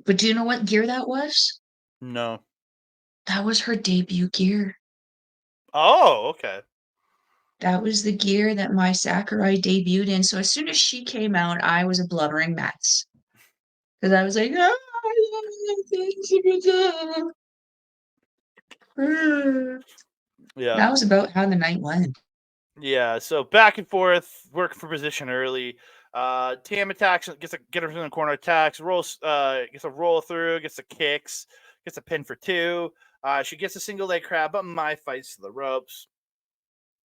but do you know what gear that was? no. That was her debut gear. Oh, okay. That was the gear that Mai Sakurai debuted in, so as soon as she came out, I was a blubbering mess. Because I was like, "Ah, Yeah. that was about how the night went. Yeah, so back and forth, working for position early. Tam attacks, get her in the corner, attacks, rolls, gets a roll through, gets the kicks, gets a pin for two. She gets a single leg crab, but Mai fights to the ropes.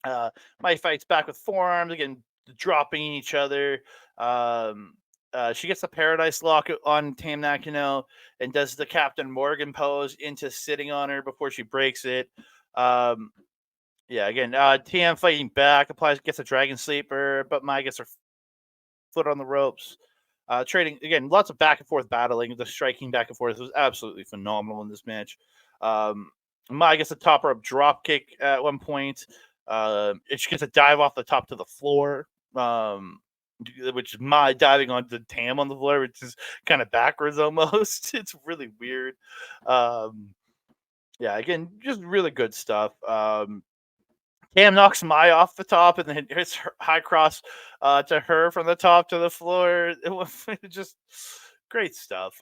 Uh, Mai fights back with forearms, again dropping each other. Um, she gets the Paradise Lock on Tam Nakano and does the Captain Morgan pose into sitting on her before she breaks it. Um, yeah, again, TM fighting back, gets a Dragon Sleeper, but Mai gets her foot on the ropes. Trading, again, lots of back and forth battling. The striking back and forth was absolutely phenomenal in this match. Um, Mai gets a top rope drop kick at one point. She gets a dive off the top to the floor, which is Mai diving onto Tam on the floor, which is kind of backwards almost. It's really weird. Um, yeah, again, just really good stuff. Cam knocks Mai off the top and then hits her high cross to her from the top to the floor. It was just great stuff.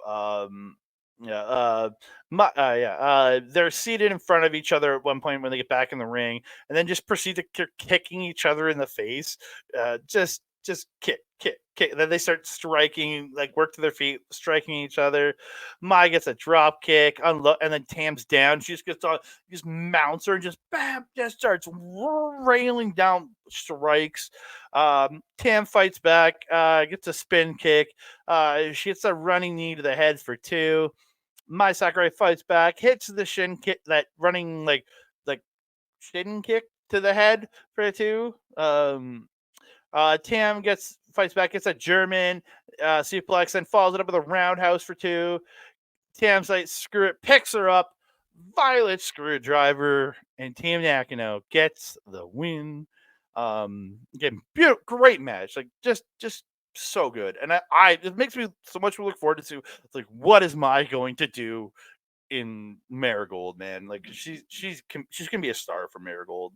Yeah, they're seated in front of each other at one point when they get back in the ring, and then just proceed to kicking each other in the face. Just kick, kick, kick. Then they start striking, like work to their feet, striking each other. Mai gets a drop kick, and then Tam's down. She just gets on, just mounts her and just bam, just starts railing down strikes. Tam fights back, gets a spin kick. She gets a running knee to the head for two. Mai Sakurai fights back, hits the shin kick, that running like shin kick to the head for two. Tam fights back, gets a German suplex, and falls it up with a roundhouse for two. Tam's like, screw it, picks her up, violent screwdriver, and Tam Nakano gets the win. Again, great match, like just so good, and it makes me so much look forward to see, like, what is Mai going to do in Marigold, man. Like she's gonna be a star for Marigold.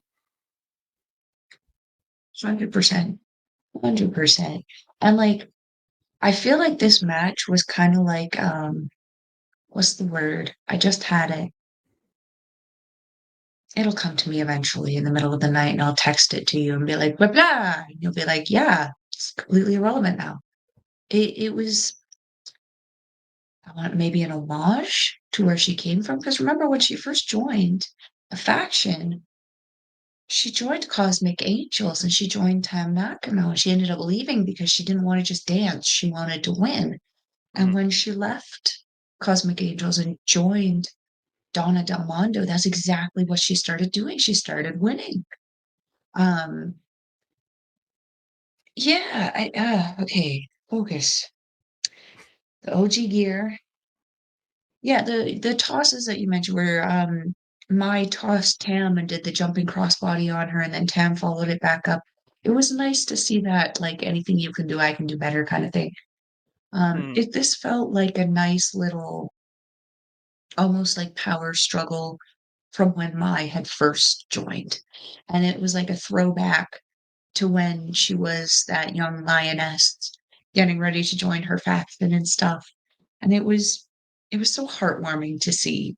100%. 100%. And, like, I feel like this match was kinda like, what's the word? I just had it. It'll come to me eventually in the middle of the night, and I'll text it to you and be like, "Blah, blah," and you'll be like, "Yeah, it's completely irrelevant now." It was, I want maybe an homage to where she came from. Because remember when she first joined a faction, she joined Cosmic Angels, and she joined Tam Nakano, and she ended up leaving because she didn't wanna just dance, she wanted to win. And Mhm. when she left Cosmic Angels and joined Donna Del Mondo, that's exactly what she started doing, she started winning. Um, yeah, okay, focus. The OG gear. Yeah, the tosses that you mentioned where, Mai tossed Tam and did the jumping crossbody on her, and then Tam followed it back up. It was nice to see that, like, anything you can do, I can do better kinda thing. Mhm. This felt like a nice little, almost like power struggle from when Mai had first joined, and it was like a throwback to when she was that young lioness getting ready to join her faction and stuff, and it was so heartwarming to see,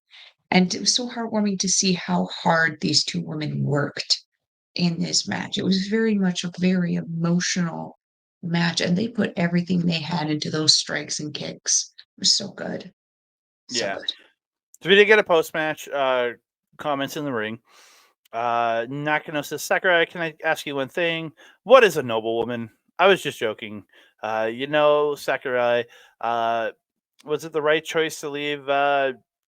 and it was so heartwarming to see how hard these 2 women worked in this match. It was very much a very emotional match, and they put everything they had into those strikes and kicks. It was so good. So Yeah. good. So we did get a post match comments in the ring. Nakano says, Sakurai, can I ask you one thing? What is a noble woman? I was just joking. Sakurai, uh, was it the right choice to leave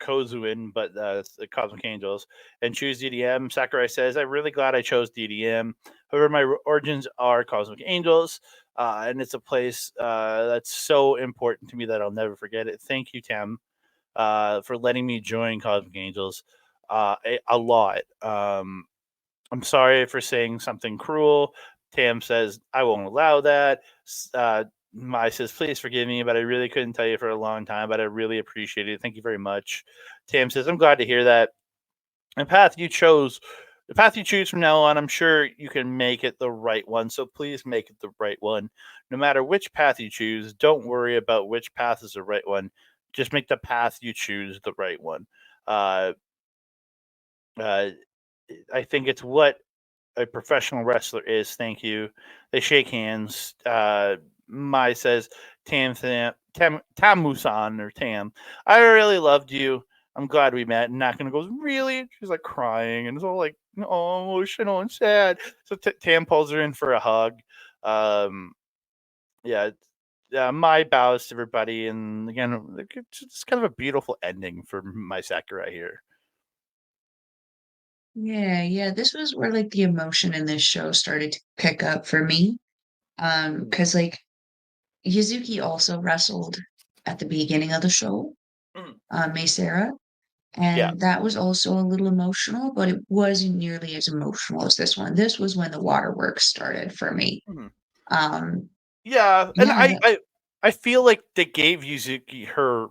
Kozu but the Cosmic Angels, and choose DDM? Sakurai says, I'm really glad I chose DDM. However, my origins are Cosmic Angels, and it's a place that's so important to me that I'll never forget it. Thank you, Tam, for letting me join Cosmic Angels a lot. I'm sorry for saying something cruel. Tam says, I won't allow that. Mai says, please forgive me, but I really couldn't tell you for a long time, but I really appreciate it. Thank you very much. Tam says, I'm glad to hear that. And the path you choose from now on, I'm sure you can make it the right one. So please make it the right one. No matter which path you choose, don't worry about which path is the right one. Just make the path you choose the right one. Uh, uh, I think it's what a professional wrestler is. Thank you. They shake hands. Mai says, Tamusan or Tam, I really loved you. I'm glad we met. And Nakano goes, really? She's like crying and it's all like, oh, emotional and sad. So Tam pulls her in for a hug. Um, yeah, my bows to everybody. And again, it's kind of a beautiful ending for Mai Sakurai here. Yeah, yeah, this was where like the emotion in this show started to pick up for me. Because like Yuzuki also wrestled at the beginning of the show, Mhm. Sarah, Yeah. and that was also a little emotional, but it wasn't nearly as emotional as this one. This was when the waterworks started for me. Mhm. Um, Yeah, and yeah, that, I feel like they gave Yuzuki her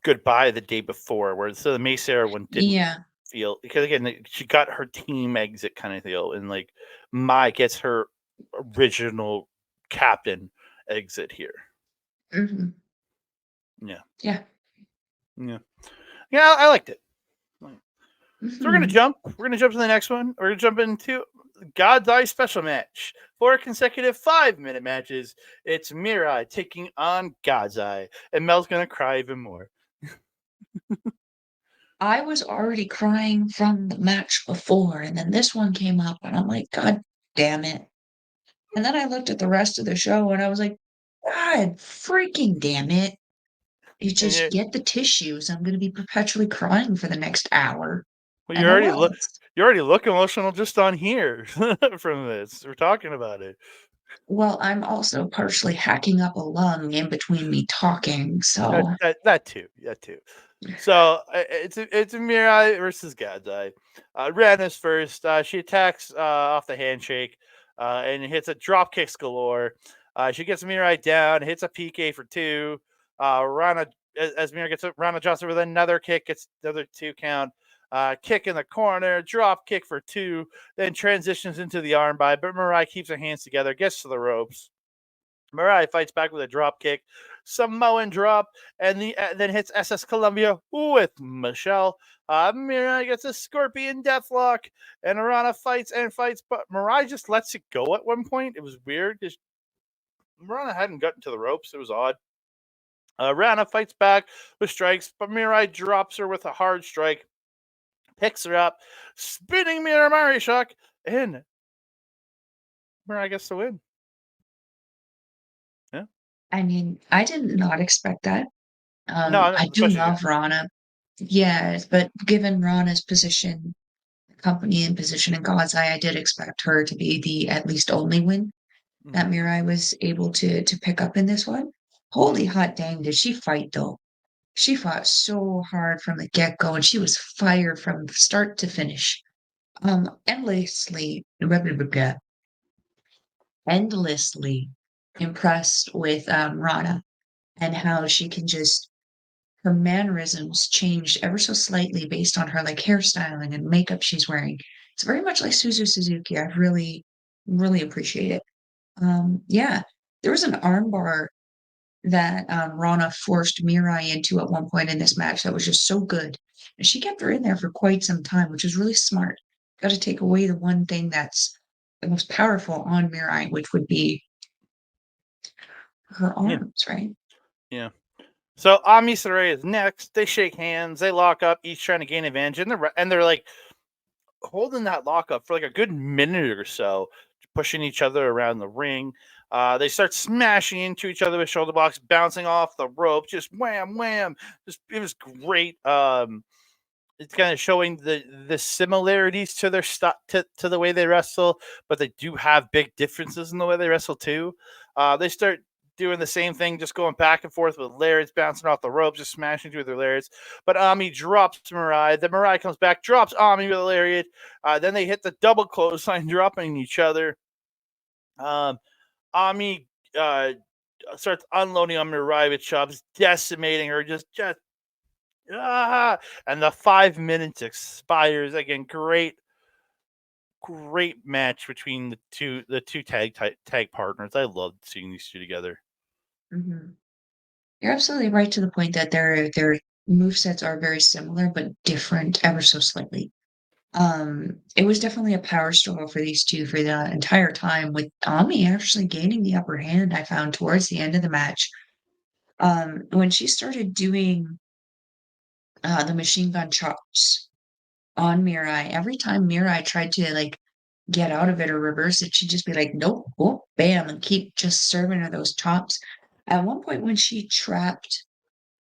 goodbye the day before, where so the Mace one didn't yeah, feel because again she got her team exit kind of deal, and like Mai gets her original captain exit here. hmm Yeah, yeah, yeah, yeah. I liked it. So hmm We're gonna jump to the next one. We're gonna jump into God's Eye special match. 4 consecutive 5-minute matches. It's Mirai taking on God's Eye, and Mel's gonna cry even more. I was already crying from the match before, and then this one came up, and I'm like, God damn it. And then I looked at the rest of the show, and I was like, God freaking damn it. You And just get the tissues. I'm going to be perpetually crying for the next hour. well, And I was. you already look emotional just on here from this. We're talking about it. Well, I'm also partially hacking up a lung in between me talking, so That too. So it's a Mirai versus Gadai. Rana's first. She attacks off the handshake and hits a drop kicks galore. She gets Mirai down, hits a PK for two. Rana as Mirai gets up, Rana drops her with another kick, gets another 2 count. Kick in the corner, drop kick for two, then transitions into the armbar. But Mirai keeps her hands together, gets to the ropes. Mirai fights back with a drop kick, Samoan drop, and then hits SS Columbia with Michelle. Mirai gets a Scorpion Deathlock, and Arana fights and fights, but Mirai just lets it go at one point. It was weird because Marana hadn't gotten to the ropes. It was odd. Rana fights back with strikes, but Mirai drops her with a hard strike, picks her up, spinning Mirai shock, and Mirai gets the win. Yeah. I mean, I did not expect that. No, I do especially love Rana. Yes, but given Rana's position, company and position in God's Eye, I did expect her to be the at least only win that mm-hmm. Mirai was able to pick up in this one. Holy hot dang, did she fight though? She fought so hard from the get-go and she was fired from start to finish. Endlessly blah, blah, blah, blah, endlessly impressed with Rana and how she can just her mannerisms changed ever so slightly based on her like hairstyling and makeup she's wearing. It's very much like Suzu Suzuki. I really, really appreciate it. Yeah, there was an armbar that Rana forced Mirai into at one point in this match that was just so good. And she kept her in there for quite some time, which is really smart. Got to take away the one thing that's the most powerful on Mirai, which would be her Yeah. arms, right? Yeah. So Ami Sakurai is next. They shake hands. They lock up, each trying to gain advantage, and they're like holding that lock up for like a good minute or so, pushing each other around the ring. They start smashing into each other with shoulder blocks, bouncing off the rope, just wham wham. Just it was great. It's kind of showing the similarities to their stuff to the way they wrestle, but they do have big differences in the way they wrestle too. They start doing the same thing, just going back and forth with lariats bouncing off the ropes, just smashing through their lariats. But Ami drops Mirai. Then Mirai comes back, drops Ami with a lariat. Then they hit the double clothesline, dropping each other. Um, Ami starts unloading on Mirai with chops, decimating her, just and the 5 minutes expires again. Great match between the two tag partners. I loved seeing these two together. Mhm. You're absolutely right to the point that their movesets are very similar, but different ever so slightly. It was definitely a power struggle for these 2 for the entire time, with Ami actually gaining the upper hand, I found, towards the end of the match. When she started doing, the machine gun chops on Mirai, every time Mirai tried to, like, get out of it or reverse it, she'd just be like, "Nope, whoop, bam," and keep just serving her those chops. At one point when she trapped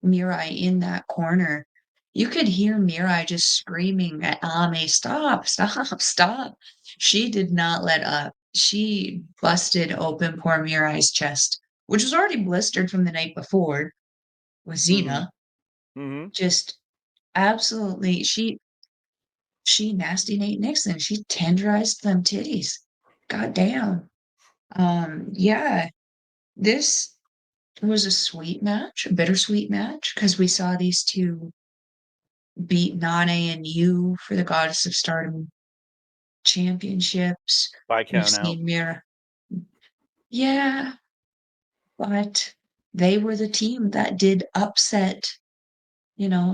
Mirai in that corner, you could hear Mirai just screaming at Ame, "Stop, stop, stop." She did not let up. She busted open poor Mirai's chest, which was already blistered from the night before with Mm-hmm. Xena. Mm-hmm. Just absolutely, she nasty Nate Nixon. She tenderized them titties. Goddamn. Yeah, this was a sweet match, a bittersweet match, because we saw these 2 beat Nane and Yu for the Goddess of Stardom championships. By We've count out. seen Mira. Yeah, but they were the team that did upset,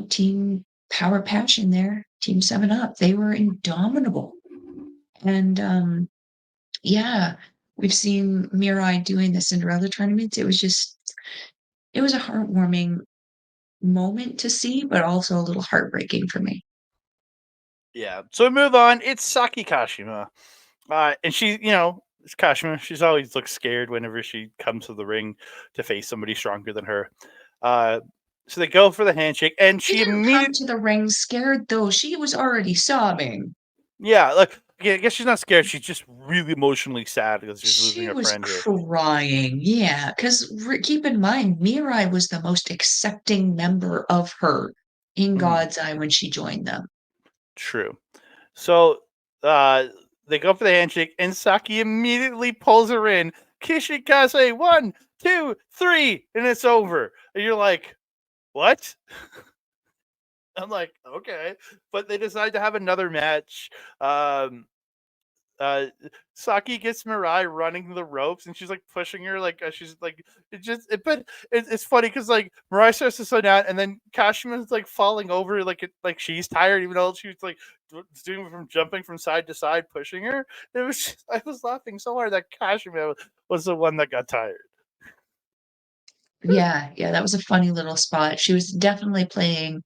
Team Power Passion there, Team 7 Up. They were indomitable. And yeah, we've seen Mirai doing the Cinderella tournament. It was a heartwarming moment to see, but also a little heartbreaking for me. Yeah. So we move on. It's Saki Kashima. And she, it's Kashima. She's always looks scared whenever she comes to the ring to face somebody stronger than her. Uh, so they go for the handshake, and She she didn't come immediately, to the ring scared, though. She was already sobbing. yeah, like, yeah, I guess she's not scared. She's just really emotionally sad because she's losing She a was friend here. crying, yeah, 'cause keep in mind, Mirai was the most accepting member of her in Mhm. God's eye when she joined them. True. So uh, they go for the handshake, and Saki immediately pulls her in. Kishikase, 1, 2, 3, and it's over. And you're like, what? I'm like, okay. But they decide to have another match. Um, uh, Saki gets Mirai running the ropes, and she's like pushing her, like she's like, it's funny because like Mirai starts to slow down, and then Kashima's like falling over, like she's tired, even though she's like doing from jumping from side to side, pushing her. I was laughing so hard that Kashima was the one that got tired. Yeah, yeah, that was a funny little spot. She was definitely playing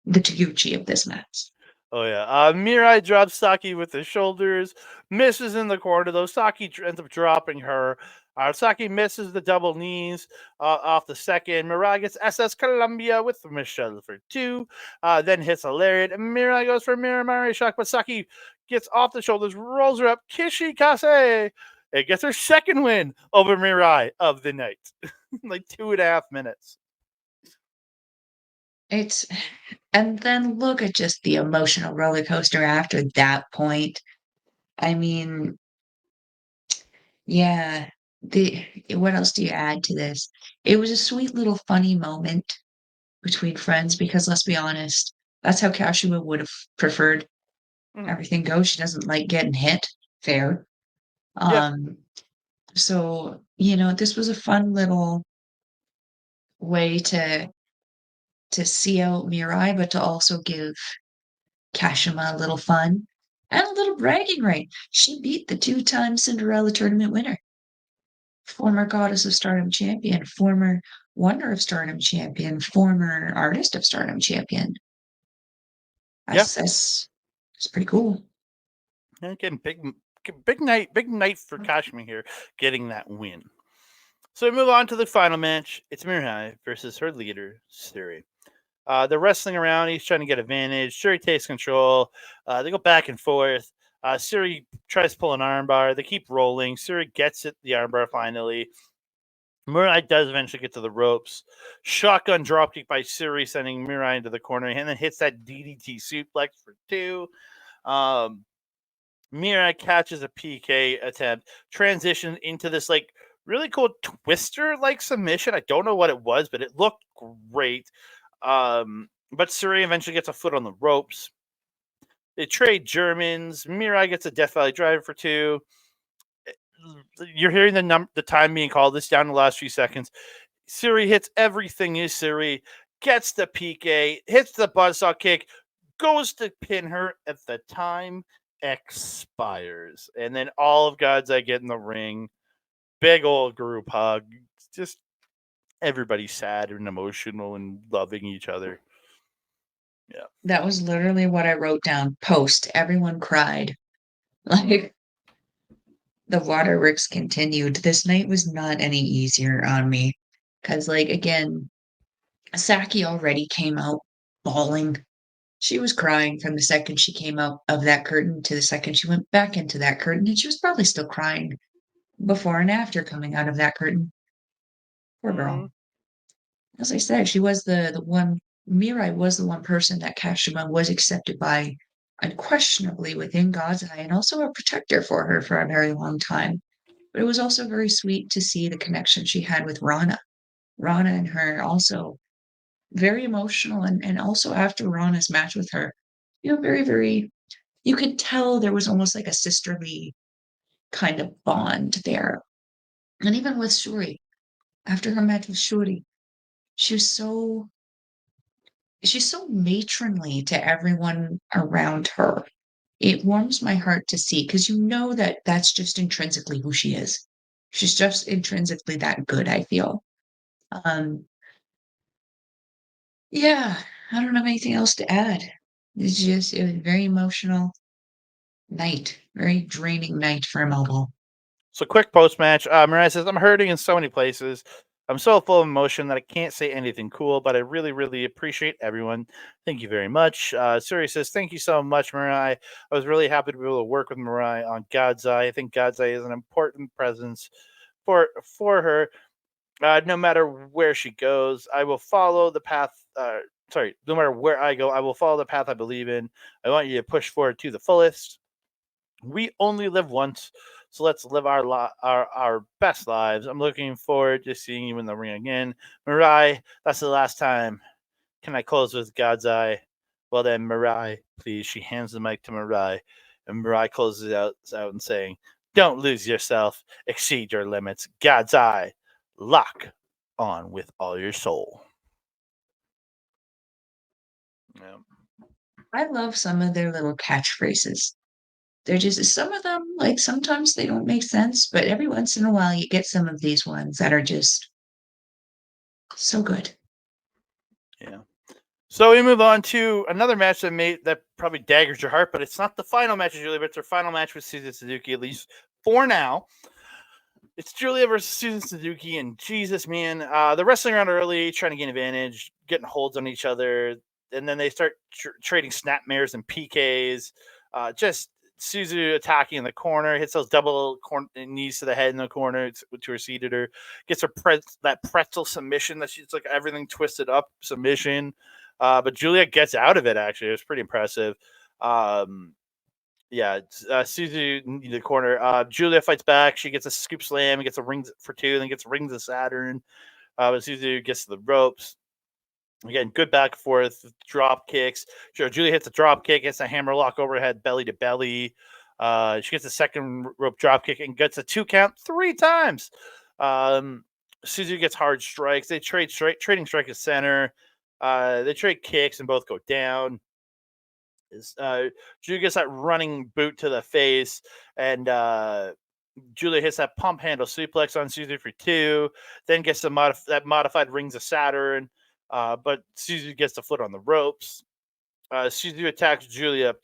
the Taguchi of this match. Oh yeah. Mirai drops Saki with his shoulders, misses in the corner though. Saki ends up dropping her. Saki misses the double knees off the second. Mirai gets SS Columbia with Michelle for 2. Then hits a lariat. And Mirai goes for Mirai shock, but Saki gets off the shoulders, rolls her up. Kishikase. It gets her second win over Mirai of the night. Like 2.5 minutes. It's and then look at just the emotional roller coaster after that point. I mean, yeah, the what else do you add to this? It was a sweet little funny moment between friends because let's be honest, that's how Kashima would have preferred Mhm. everything go. She doesn't like getting hit. Fair. Yeah. Um, so, this was a fun little way to see out Mirai, but to also give Kashima a little fun and a little bragging right. She beat the 2-time Cinderella tournament winner, former Goddess of Stardom champion, former Wonder of Stardom champion, former Artist of Stardom champion. Yeah. That's pretty cool. And again, big night for Kashmir here, getting that win. So we move on to the final match. It's Mirai versus her leader, Suri. They're wrestling around. He's trying to get advantage. Suri takes control. They go back and forth. Suri tries to pull an armbar. They keep rolling. Suri gets it, the armbar finally. Mirai does eventually get to the ropes. Shotgun dropkick by Suri, sending Mirai into the corner, and then hits that DDT suplex for 2. Um, Mirai catches a PK attempt, transitions into this like really cool twister like submission. I don't know what it was, but it looked great. But Suri eventually gets a foot on the ropes. They trade Germans. Mirai gets a Death Valley Driver for 2. You're hearing the time being called. This down in the last few seconds. Suri hits everything is Suri, gets the PK, hits the buzzsaw kick, goes to pin her at the time expires. And then all of God's I get in the ring. Big old group hug. Just everybody sad and emotional and loving each other. Yeah. That was literally what I wrote down. Post. Everyone cried. Like the waterworks continued. This night was not any easier on me. Because, like, again, Saki already came out bawling. She was crying from the second she came out of that curtain to the second she went back into that curtain, and she was probably still crying before and after coming out of that curtain. Poor Mm-hmm. girl. As I said, she was the one. Mirai was the one person that Kashima was accepted by unquestionably within God's eye, and also a protector for her for a very long time. But it was also very sweet to see the connection she had with Rana. Rana and her also very emotional, and also after Rana's match with her, very, very, you could tell there was almost like a sisterly kind of bond there. And even with Shuri, after her match with Shuri, she was so she's so matronly to everyone around her. It warms my heart to see because you know that that's just intrinsically who she is. She's just intrinsically that good, I feel. Um, yeah, I don't have anything else to add. It was a very emotional night, very draining night for Melball. So quick post match. Mirai says, I'm hurting in so many places. I'm so full of emotion that I can't say anything cool, but I really, really appreciate everyone. Thank you very much. Suri says, thank you so much, Mirai. I was really happy to be able to work with Mirai on God's Eye. I think God's Eye is an important presence for her. No matter where she goes, I will follow the path. No matter where I go, I will follow the path I believe in. I want you to push forward to the fullest. We only live once, so let's live our best lives. I'm looking forward to seeing you in the ring again. Mirai, that's the last time. Can I close with God's Eye? Well then, Mirai, please. She hands the mic to Mirai, and Mirai closes out and saying, don't lose yourself, exceed your limits. God's Eye, lock on with all your soul. Yeah. I love some of their little catchphrases. They're just some of them, like sometimes they don't make sense, but every once in a while you get some of these ones that are just so good. Yeah. So we move on to another match that probably daggers your heart, but it's not the final match of Julia, but it's her final match with Susan Suzuki, at least for now. It's Julia versus Susan Suzuki, and Jesus, man, they're wrestling around early, trying to gain advantage, getting holds on each other, and then they start trading snapmares and PKs. Just Suzu attacking in the corner, hits those double knees to the head in the corner to her seated her, gets her that pretzel submission that she's like everything twisted up submission. But Julia gets out of it. Actually, it was pretty impressive. Um, yeah, Suzu in the corner. Julia fights back. She gets a scoop slam and gets a ring for 2, then gets rings of Saturn. But Suzu gets to the ropes. Again, good back and forth, drop kicks. Sure, Julia hits a drop kick, gets a hammerlock overhead, belly to belly. She gets a second rope drop kick and gets a 2 count 3 times. Suzu gets hard strikes. They trading strike at center. They trade kicks and both go down. Julia gets that running boot to the face, and Julia hits that pump handle suplex on Suzu for 2, then gets that modified rings of Saturn, but Suzu gets the foot on the ropes. Suzu attacks Julia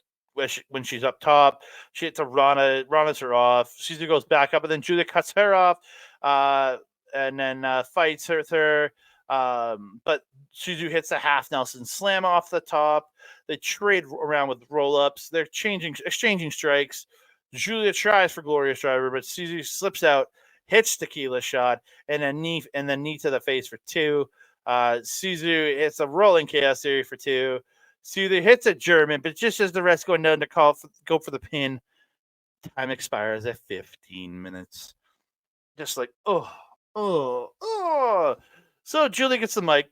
when she's up top. She hits a Rana. Rana's her off. Suzu goes back up, and then Julia cuts her off, uh, and then fights her with her. But Suzu hits a half Nelson slam off the top. They trade around with roll ups. They're exchanging strikes. Julia tries for Glorious Driver, but Suzu slips out, hits tequila shot, and then knee to the face for two. Suzu hits a rolling chaos theory for two. Suzu hits a German, but just as the rest going down to go for the pin, time expires at 15 minutes. Just like, oh. So Julie gets the mic.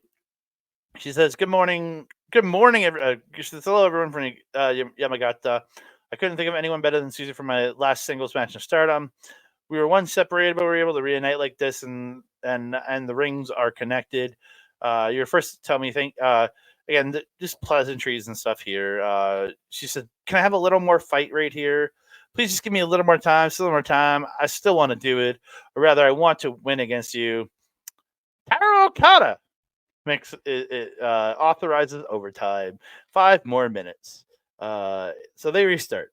She says, "Good morning, she says, hello everyone from Yamagata. I couldn't think of anyone better than Suzu for my last singles match in Stardom. We were once separated, but we were able to reunite like this, and the rings are connected. You're first to tell me, again, just pleasantries and stuff here. She said, can I have a little more fight right here? Please just give me a little more time, I still want to do it, or rather, I want to win against you. Taro Okada makes it authorizes overtime. 5 more minutes. So they restart.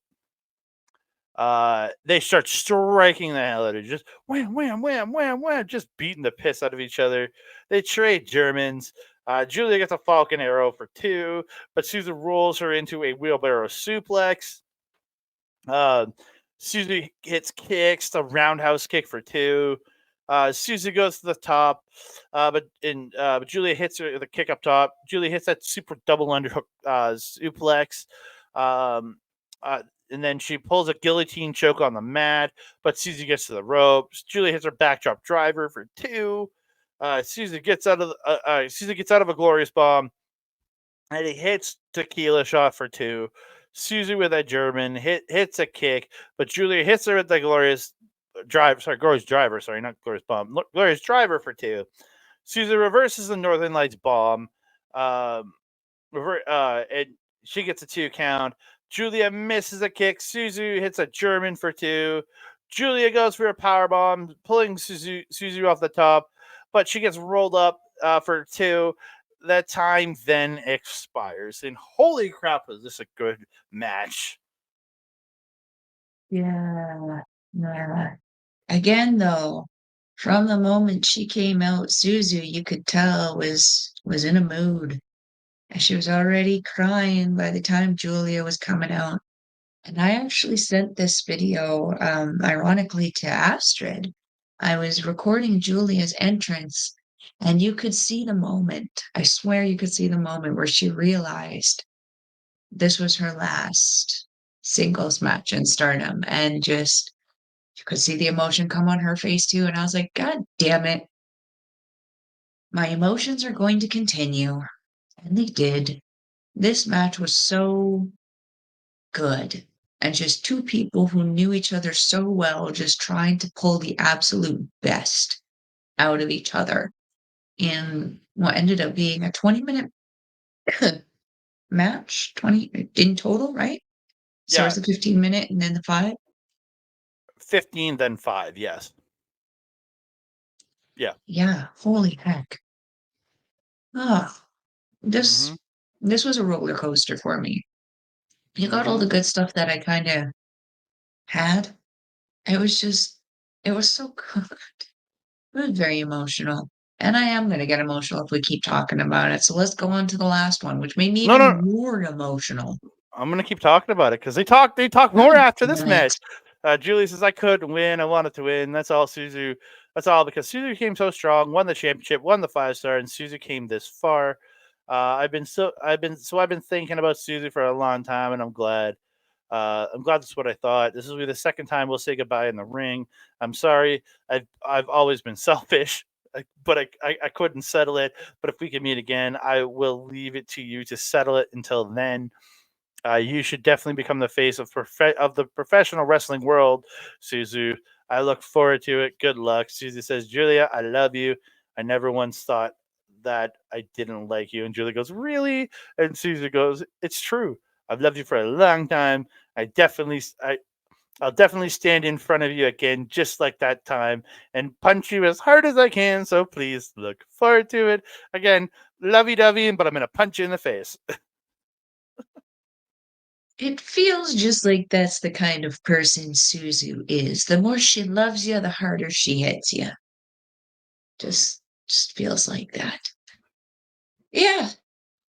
They start striking the hell out of each other. Just wham, just beating the piss out of each other. They trade Germans. Julia gets a Falcon Arrow for two, but Suzu rolls her into a wheelbarrow suplex. Suzu hits kicks, the roundhouse kick for two. Suzu goes to the top, but Julia hits her the kick up top. Julia hits that super double underhook suplex. And then she pulls a guillotine choke on the mat, but Suzu gets to the ropes. Julia hits her backdrop driver for two. Suzu gets out of a glorious bomb, and he hits tequila shot for two. Suzu with a German hits a kick, but Julia hits her with the glorious driver. Sorry, not glorious bomb. Glorious driver for two. Suzu reverses the Northern Lights bomb. And she gets a 2 count. Julia misses a kick. Suzu hits a German for two. Julia goes for a power bomb, pulling Suzu off the top, but she gets rolled up for two. The time then expires, and holy crap, was this a good match? Yeah. Again, though, from the moment she came out, Suzu, you could tell was in a mood. And she was already crying by the time Julia was coming out. And I actually sent this video, ironically, to Astrid. I was recording Julia's entrance, and you could see the moment. I swear you could see the moment where she realized this was her last singles match in Stardom, and just you could see the emotion come on her face too. And I was like, God damn it. My emotions are going to continue. And they did. This match was so good. And just two people who knew each other so well, just trying to pull the absolute best out of each other in what ended up being a 20-minute match, 20 in total, right? So Yeah, it's a 15-minute and then the 5. 15 then 5. Yes. Yeah. Yeah, holy heck. Oh, Mm-hmm. this was a roller coaster for me. You got all Mm-hmm. the good stuff that I kind of had. It was just, it was so good. It was very emotional. And I am going to get emotional if we keep talking about it. So let's go on to the last one, which made me No. even more emotional. I'm gonna keep talking about it because they talk more God after this damn it. match. Julie says, I couldn't win. I wanted to win. That's all, Suzu. That's all because Suzu came so strong, won the championship, won the 5-star, and Suzu came this far. I've been thinking about Suzu for a long time, and I'm glad. I'm glad that's what I thought. This will be the second time we'll say goodbye in the ring. I'm sorry. I've always been selfish, but I couldn't settle it. But if we can meet again, I will leave it to you to settle it. Until then, you should definitely become the face of the professional wrestling world, Suzu. I look forward to it. Good luck. Suzu says, Julia, I love you. I never once thought that I didn't like you. And Julia goes, really? And Suzu goes, it's true. I've loved you for a long time. I'll definitely stand in front of you again, just like that time, and punch you as hard as I can. So please look forward to it. Again, lovey dovey, but I'm going to punch you in the face. It feels just like that's the kind of person Suzu is. The more she loves you, the harder she hits you. Mm, Just feels like that. Yeah,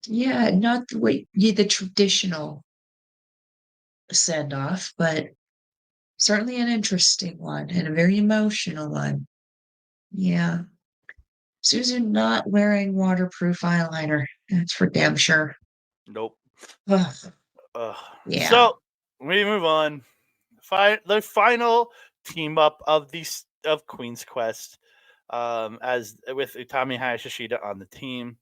yeah, not the way the traditional send off, but certainly an interesting one and a very emotional one. Yeah. Susan not wearing waterproof eyeliner. That's for damn sure. nope. Ugh, Ugh. yeah. So we move on. The final team up of these of Queen's Quest, as with Utami Hayashishida on the team.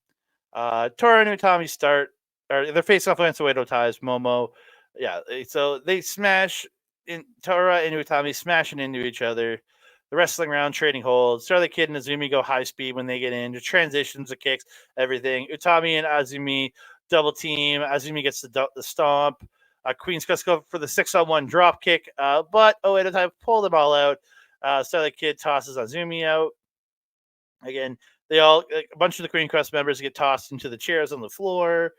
Tora and Utami start, or they're facing off against the Widow Ties, Momo. Yeah, so they smash in Tora and Utami smashing into each other. The wrestling round, trading holds. Starlight Kid and Azumi go high speed when they get in. The transitions, the kicks, everything. Utami and Azumi double team. Azumi gets the stomp. Queen's Quest go for the 6-on-1 drop kick, but Oedo Tai pull them all out. Starlight Kid tosses Azumi out. Again, they all a bunch of the Queen Quest members get tossed into the chairs on the floor.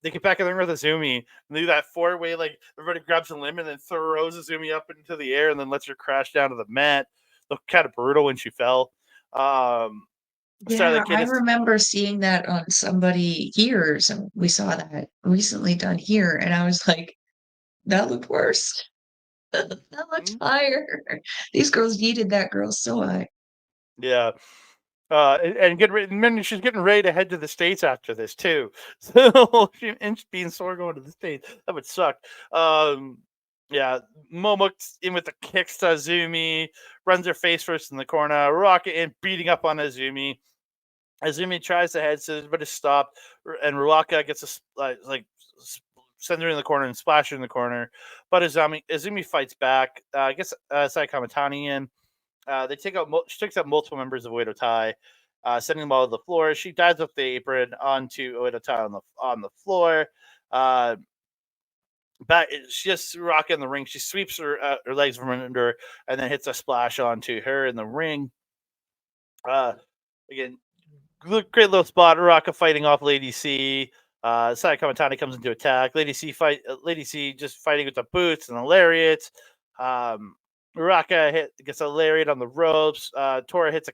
They get back in the ring with Azumi and they do that 4-way, like everybody grabs a limb and then throws Azumi up into the air and then lets her crash down to the mat. Looked kind of brutal when she fell. Um, Yeah, Starlight Kid I is remember seeing that on somebody here. So we saw that recently done here, and I was like, that looked worse. That looked higher. These girls needed that girl so high. yeah. And get ready. And she's getting ready to head to the states after this too. So she and being sore going to the states that would suck. Um, yeah, Momo's in with the kicks to Azumi, runs her face first in the corner. Rocket in beating up on Azumi. Azumi tries to head scissors, but is stopped, and Ruaka gets sends her in the corner and splash her in the corner. But Azumi fights back. Gets Sai Kamatani in. They take out she takes out multiple members of Oedo Tai, sending them all to the floor. She dives with the apron onto Oedo Tai on the floor. Uh, back, she just rocking the ring. She sweeps her legs from under her and then hits a splash onto her in the ring. Uh, Again, great little spot. Raka fighting off Lady C. Sai Kamatani comes into attack. Lady C just fighting with the boots and the lariats. Um, Raka gets a lariat on the ropes. Tora hits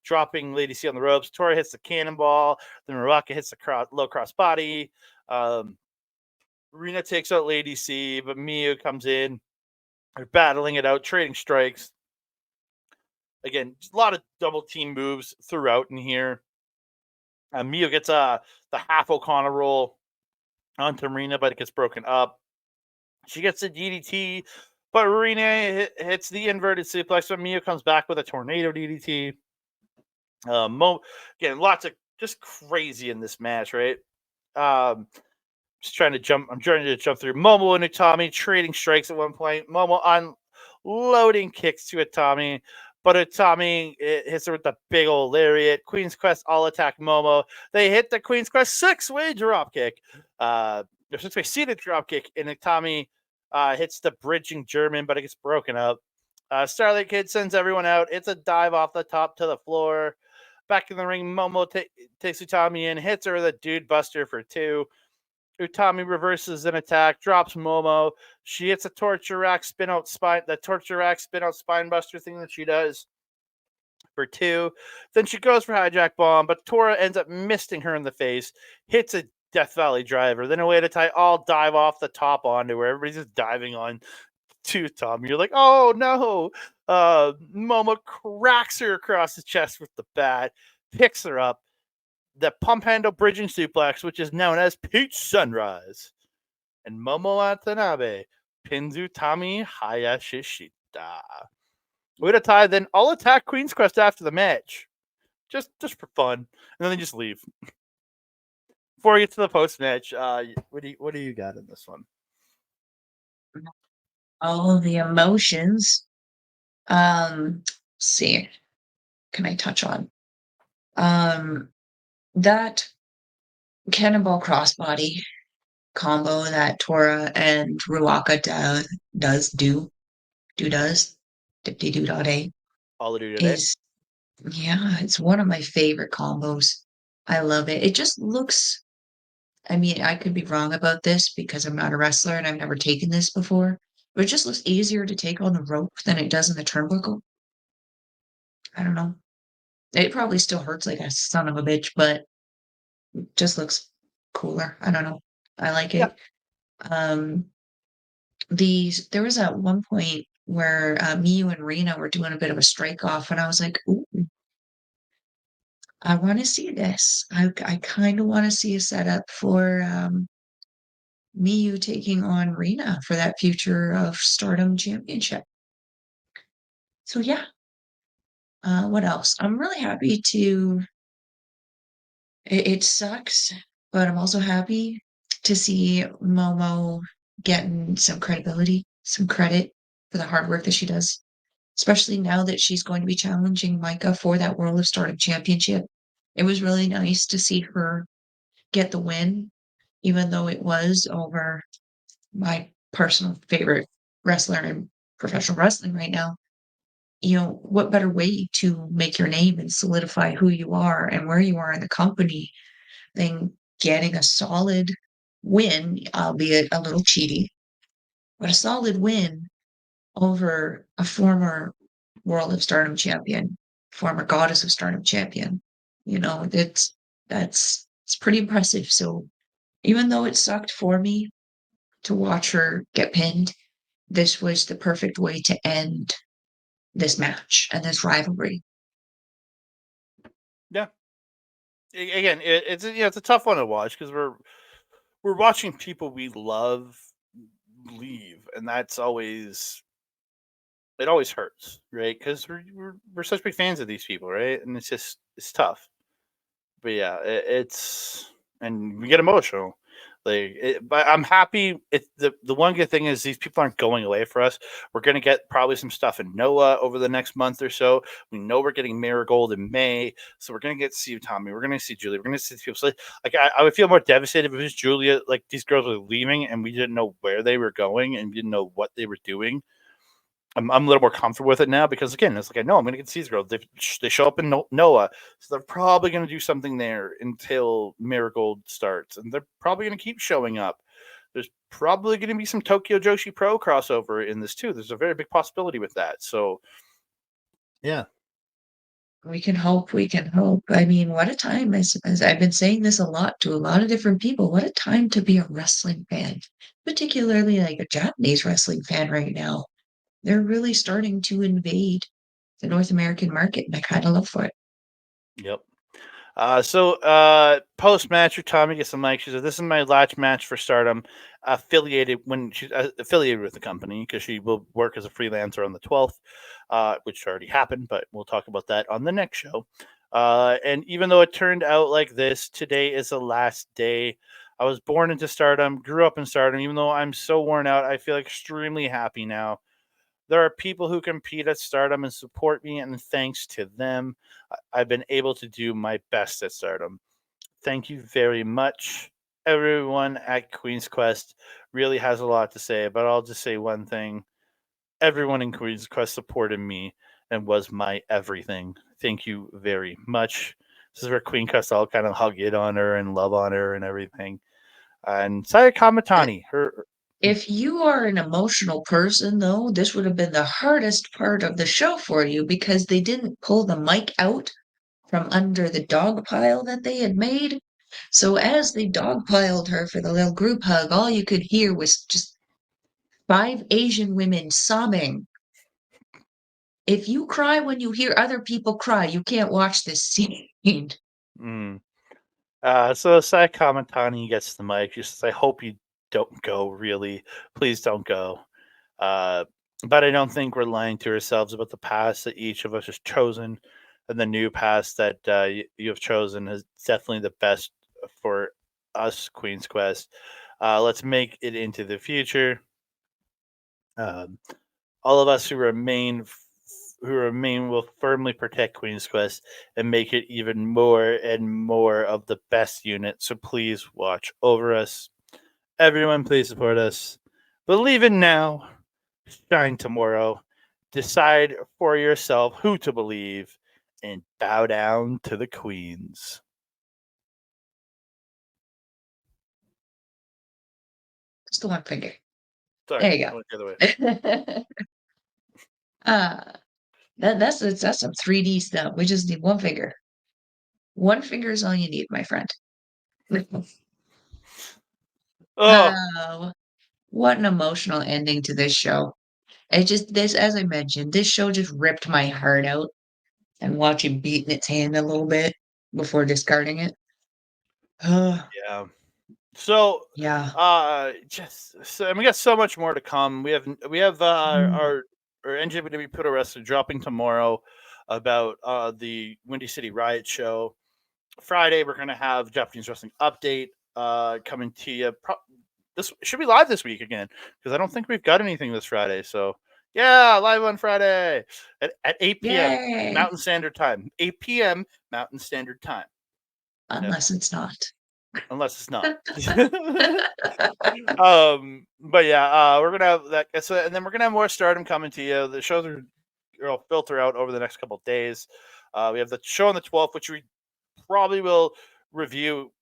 dropping Lady C on the ropes. Tora hits the cannonball. Then Raka hits the low cross body. Um, Rina takes out Lady C, but Miyu comes in. They're battling it out, trading strikes. Again, a lot of double team moves throughout in here. Mio gets the half O'Connor roll onto Marina, but it gets broken up. She gets the DDT, but Marina hits the inverted suplex. But Mio comes back with a tornado DDT. Again, lots of just crazy in this match, right? Um, just trying to jump. I'm trying to jump through Momo and Utami trading strikes at one point. Momo unloading kicks to Utami, but Utami hits her with the big old lariat. Queen's Quest all attack Momo. They hit the Queen's Quest 6-way drop kick. The 6-way seated drop kick, and Utami hits the bridging German, but it gets broken up. Starlight Kid sends everyone out. It's a dive off the top to the floor. Back in the ring, Momo takes Utami in, hits her with a dude buster for 2. Utami reverses an attack, drops Momo. She hits a torture rack spin out spine buster thing that she does for 2. Then she goes for hijack bomb, but Tora ends up misting her in the face, hits a Death Valley driver. Then a way to tie all dive off the top onto her. Everybody's just diving on to Tommy. You're like, oh no. Momo cracks her across the chest with the bat, picks her up, the pump handle bridging suplex, which is known as Peach Sunrise. And Momo Watanabe pins Utami Hayashishita. Udatai then all attack Queen's Quest after the match. Just for fun. And then they just leave. Before we get to the post match, what do you got in this one? All of the emotions. See, can I touch on? That cannonball crossbody combo that Tora and Ruaka does, dipty doo dot a All to do today. is, yeah, it's one of my favorite combos. I love it. It just looks I mean, I could be wrong about this because I'm not a wrestler and I've never taken this before, but it just looks easier to take on the rope than it does in the turnbuckle. I don't know. It probably still hurts like a son of a bitch, but just looks cooler. I don't know. I like Yeah. it. Um, there was at one point where Miyu and Rena were doing a bit of a strike off, and I was like, "Ooh, I want to see this. I kind of want to see a setup for Miyu taking on Rena for that future of Stardom Championship." So yeah. What else? I'm really happy to. It sucks, but I'm also happy to see Momo getting some credibility, some credit for the hard work that she does, especially now that she's going to be challenging Micah for that World of Stardom Championship. It was really nice to see her get the win, even though it was over my personal favorite wrestler in professional wrestling right now. What better way to make your name and solidify who you are and where you are in the company than getting a solid win, albeit a little cheaty, but a solid win over a former World of Stardom champion, former Goddess of Stardom champion. It's pretty impressive. So even though it sucked for me to watch her get pinned, this was the perfect way to end this match and this rivalry. Yeah. Again, it's a tough one to watch because we're watching people we love leave, and that's always it always hurts, right? Because we're such big fans of these people, right? And it's tough. But yeah, it's and we get emotional. But I'm happy. The one good thing is these people aren't going away for us. We're gonna get probably some stuff in Noah over the next month or so. We know we're getting Marigold in May, so we're gonna get to see Tommy. We're gonna see Julia. We're gonna see people. So, like I would feel more devastated if it was Julia. Like these girls were leaving and we didn't know where they were going and we didn't know what they were doing. I'm a little more comfortable with it now because again, it's like I know I'm going to get to see these girls. They show up in Noah, so they're probably going to do something there until Marigold starts, and they're probably going to keep showing up. There's probably going to be some Tokyo Joshi Pro crossover in this too. There's a very big possibility with that. So yeah, We can hope, we can hope. I mean, what a time, as I've been saying this a lot to a lot of different people, what a time to be a wrestling fan, particularly like a Japanese wrestling fan right now. They're really starting to invade the North American market, and I kind of love for it. yep. Post match, Tommy gets the mic. She said, "This is my last match for Stardom, affiliated when she's affiliated with the company because she will work as a freelancer on the 12th, which already happened, but we'll talk about that on the next show. And even though it turned out like this, today is the last day. I was born into Stardom, grew up in Stardom. Even though I'm so worn out, I feel extremely happy now. There are people who compete at Stardom and support me, and thanks to them, I've been able to do my best at Stardom. Thank you very much. Everyone at Queen's Quest really has a lot to say, but I'll just say one thing. Everyone in Queen's Quest supported me and was my everything. Thank you very much. This is where Queen Quest all kind of hug it on her and love on her and everything. And Saya Kamatani, her If you are an emotional person, though, this would have been the hardest part of the show for you because they didn't pull the mic out from under the dog pile that they had made. So as they dogpiled her for the little group hug, all you could hear was just five Asian women sobbing. If you cry when you hear other people cry, you can't watch this scene. mm, so Sai Kamatani gets the mic. She says, "I hope you don't go. Really, please don't go." Uh, but I don't think we're lying to ourselves about the past that each of us has chosen, and the new past that you have chosen is definitely the best for us, Queen's Quest. Let's make it into the future. Um, all of us who remain will firmly protect Queen's Quest and make it even more and more of the best unit. So please watch over us. Everyone, please support us. Believe in now, shine tomorrow. Decide for yourself who to believe and bow down to the queens. Just the one finger. Sorry, There you I went the other way. go. uh, that's some 3D stuff. We just need one finger. One finger is all you need, my friend. Oh, Oh, what an emotional ending to this show. It just this, as I mentioned, this show just ripped my heart out and watching beating its hand a little bit before discarding it. yeah. So, Yeah. and we got so much more to come. We have Mm, our NJPW Pro Wrestling dropping tomorrow about the Windy City Riot show. Friday we're gonna have Japanese wrestling update coming to you. This should be live this week again because I don't think we've got anything this Friday. So yeah, live on Friday at 8 p.m. yay! Mountain Standard Time. 8 p.m. Mountain Standard Time. Yep, Unless it's not. unless it's not. But yeah, we're gonna have that. So, and then we're gonna have more Stardom coming to you. The shows are will filter out over the next couple of days. We have the show on the 12th, which we probably will review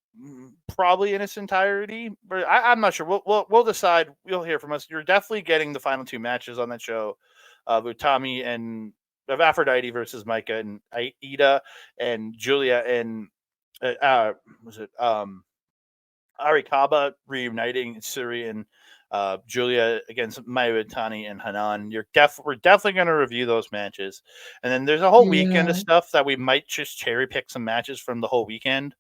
probably in its entirety, but I'm not sure. We'll decide. You'll hear from us. You're definitely getting the final two matches on that show, with Tommy and of Aphrodite versus Micah and Aida and Julia and was it Arikaba reuniting Suri and Julia against Mayutani and Hanan. We're definitely going to review those matches, and then there's a whole weekend of Yeah. stuff that we might just cherry pick some matches from the whole weekend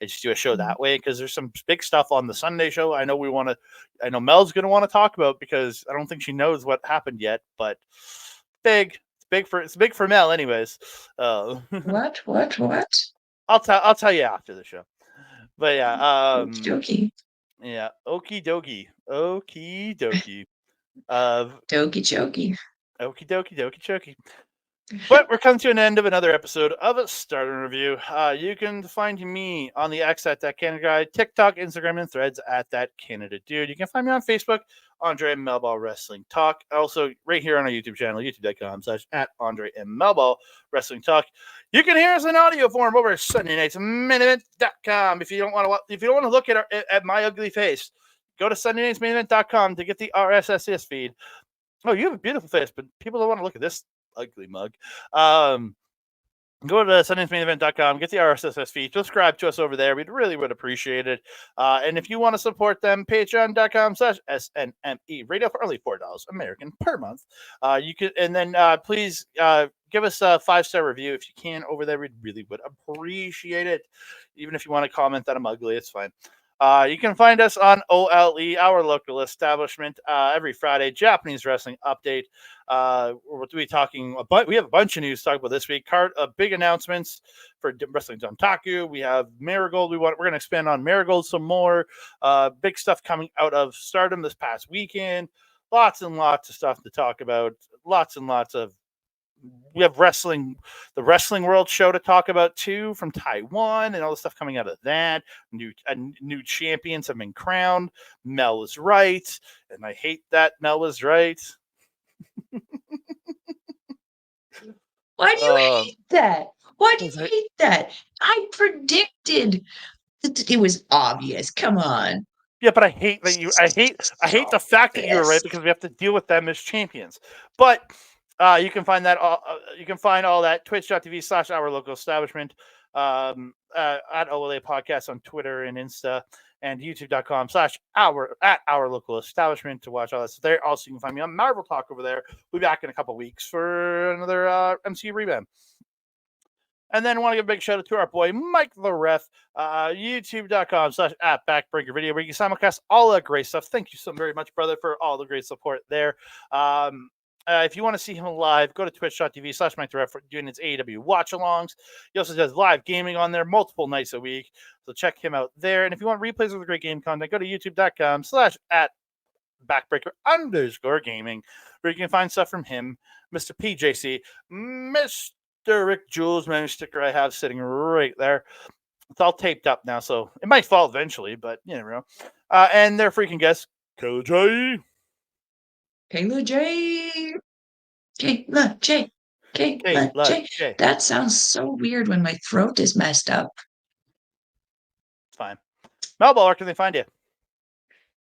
and just do a show Mm. that way because there's some big stuff on the Sunday show. I know we want to. I know Mel's going to want to talk about because I don't think she knows what happened yet, but big. It's big for Mel, anyways. What? What? What? I'll tell you after the show. But yeah, Okie dokie. yeah, okie dokie, okie dokie, uh, Dokie chokie. okie dokie, dokie chokie. But we're coming to an end of another episode of a Starter Review. You can find me on the X at That Canada Guy, TikTok, Instagram, and Threads at That Canada Dude. You can find me on Facebook, Andre and Melball Wrestling Talk. Also, right here on our YouTube channel, youtube.com/ at Andre and Melball Wrestling Talk. You can hear us in audio form over at SundayNightsMainEvent.com. If you don't want to look at my ugly face, go to SundayNightsMainEvent.com to get the RSS feed. Oh, you have a beautiful face, but people don't want to look at this ugly mug. Go to SundayNightsMainEvent.com, get the RSS feed, subscribe to us over there. We'd really would appreciate it. And if you want to support them, patreon.com/SNME radio for only $4 American per month. You can, and then please give us a 5-star review if you can over there. We really would appreciate it. Even if you want to comment that I'm ugly, it's fine. You can find us on OLE, our local establishment, every Friday. Japanese wrestling update. We'll be talking about. We have a bunch of news to talk about this week. Big announcements for Wrestling Dontaku. We have Marigold. We're going to expand on Marigold some more. Big stuff coming out of Stardom this past weekend. Lots and lots of stuff to talk about. Lots and lots of. We have the Wrestling World show to talk about too from Taiwan, and all the stuff coming out of that. New champions have been crowned. Mel is right, and I hate that Mel was right. Why do you Uh, hate that? Why do I, you hate that? I predicted that it was obvious. Come on. yeah, but I hate that you. I hate So the fact that you were right pissed. because we have to deal with them as champions. But you can find that all. You can find all that twitch.tv/our local establishment, at OLA Podcast on Twitter and Insta, and youtube.com/our local establishment to watch all this there. Also, you can find me on Marvel Talk over there. We'll be back in a couple weeks for another MCU revamp. And then I want to give a big shout out to our boy Mike the Ref, youtube.com/at Backbreaker Video, where you can simulcast all that great stuff. Thank you so very much, brother, for all the great support there. If you want to see him live, go to twitch.tv/Mike the Ref for doing his AEW watch alongs. He also does live gaming on there multiple nights a week. So check him out there. And if you want replays of the great game content, go to youtube.com/at Backbreaker_gaming, where you can find stuff from him, Mr. PJC, Mr. Rick Jules, man, sticker I have sitting right there. It's all taped up now, so it might fall eventually, but you never know. And their freaking guest, KJ. Kayla J. Kayla J. Kayla Kayla J. J. That sounds so weird when my throat is messed up. It's fine. Melball, where can they find you?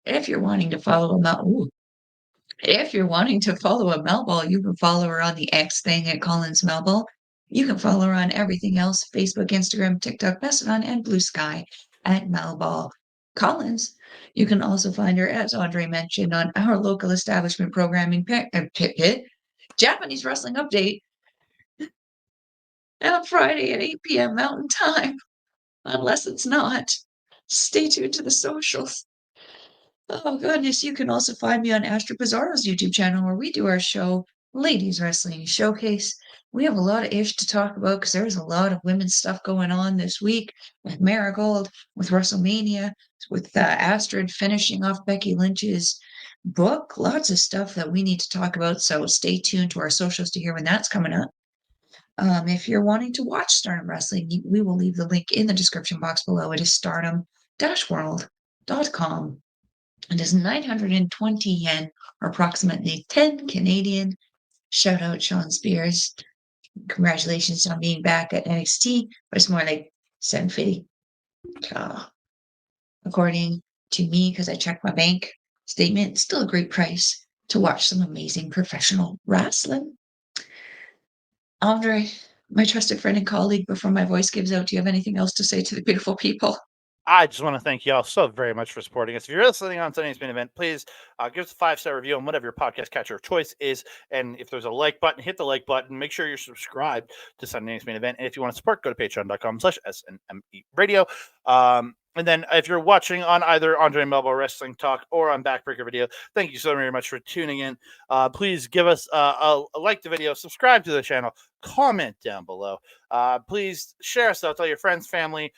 If you're wanting to follow if you're wanting to follow a Melball, you can follow her on the X thing at Collins Melball. You can follow her on everything else, Facebook, Instagram, TikTok, Mastodon, and Blue Sky at Melball. Collins, you can also find her, as Andre mentioned, on our local establishment programming pit, Japanese Wrestling Update, on Friday at 8 p.m. Mountain Time, unless it's not. Stay tuned to the socials. Oh goodness, you can also find me on Astro Bizarro's YouTube channel where we do our show, Ladies Wrestling Showcase. We have a lot of ish to talk about because there's a lot of women's stuff going on this week with Marigold, with WrestleMania, with Astrid finishing off Becky Lynch's book. Lots of stuff that we need to talk about. So stay tuned to our socials to hear when that's coming up. If you're wanting to watch Stardom Wrestling, we will leave the link in the description box below. It is stardom-world.com. It is 920 yen, or approximately 10 Canadian. Shout out Sean Spears. Congratulations on being back at NXT, but it's more like 750. According to me, because I checked my bank statement, still a great price to watch some amazing professional wrestling. Andre, my trusted friend and colleague, before my voice gives out, do you have anything else to say to the beautiful people? I just want to thank you all so very much for supporting us. If you're listening on Sunday's main event, please give us a 5-star review on whatever your podcast catcher of choice is. And if there's a like button, hit the like button. Make sure you're subscribed to Sunday's main event. And if you want to support, go to patreon.com/SNME radio. And then if you're watching on either Andre and Melball Wrestling Talk or on Backbreaker Video, thank you so very much for tuning in. Please give us a like the video, subscribe to the channel, comment down below. Please share us out, tell your friends, family,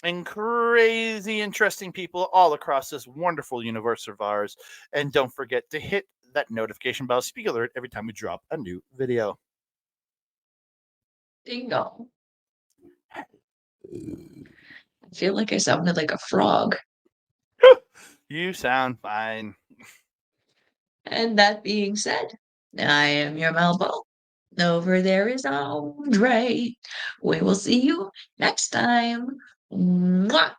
and crazy interesting people all across this wonderful universe of ours. And don't forget to hit that notification bell, speak alert every time we drop a new video. Ding dong. I feel like I sounded like a frog. You sound fine. And that being said, I am your Melball. Over there is Andre. We will see you next time. Mwah!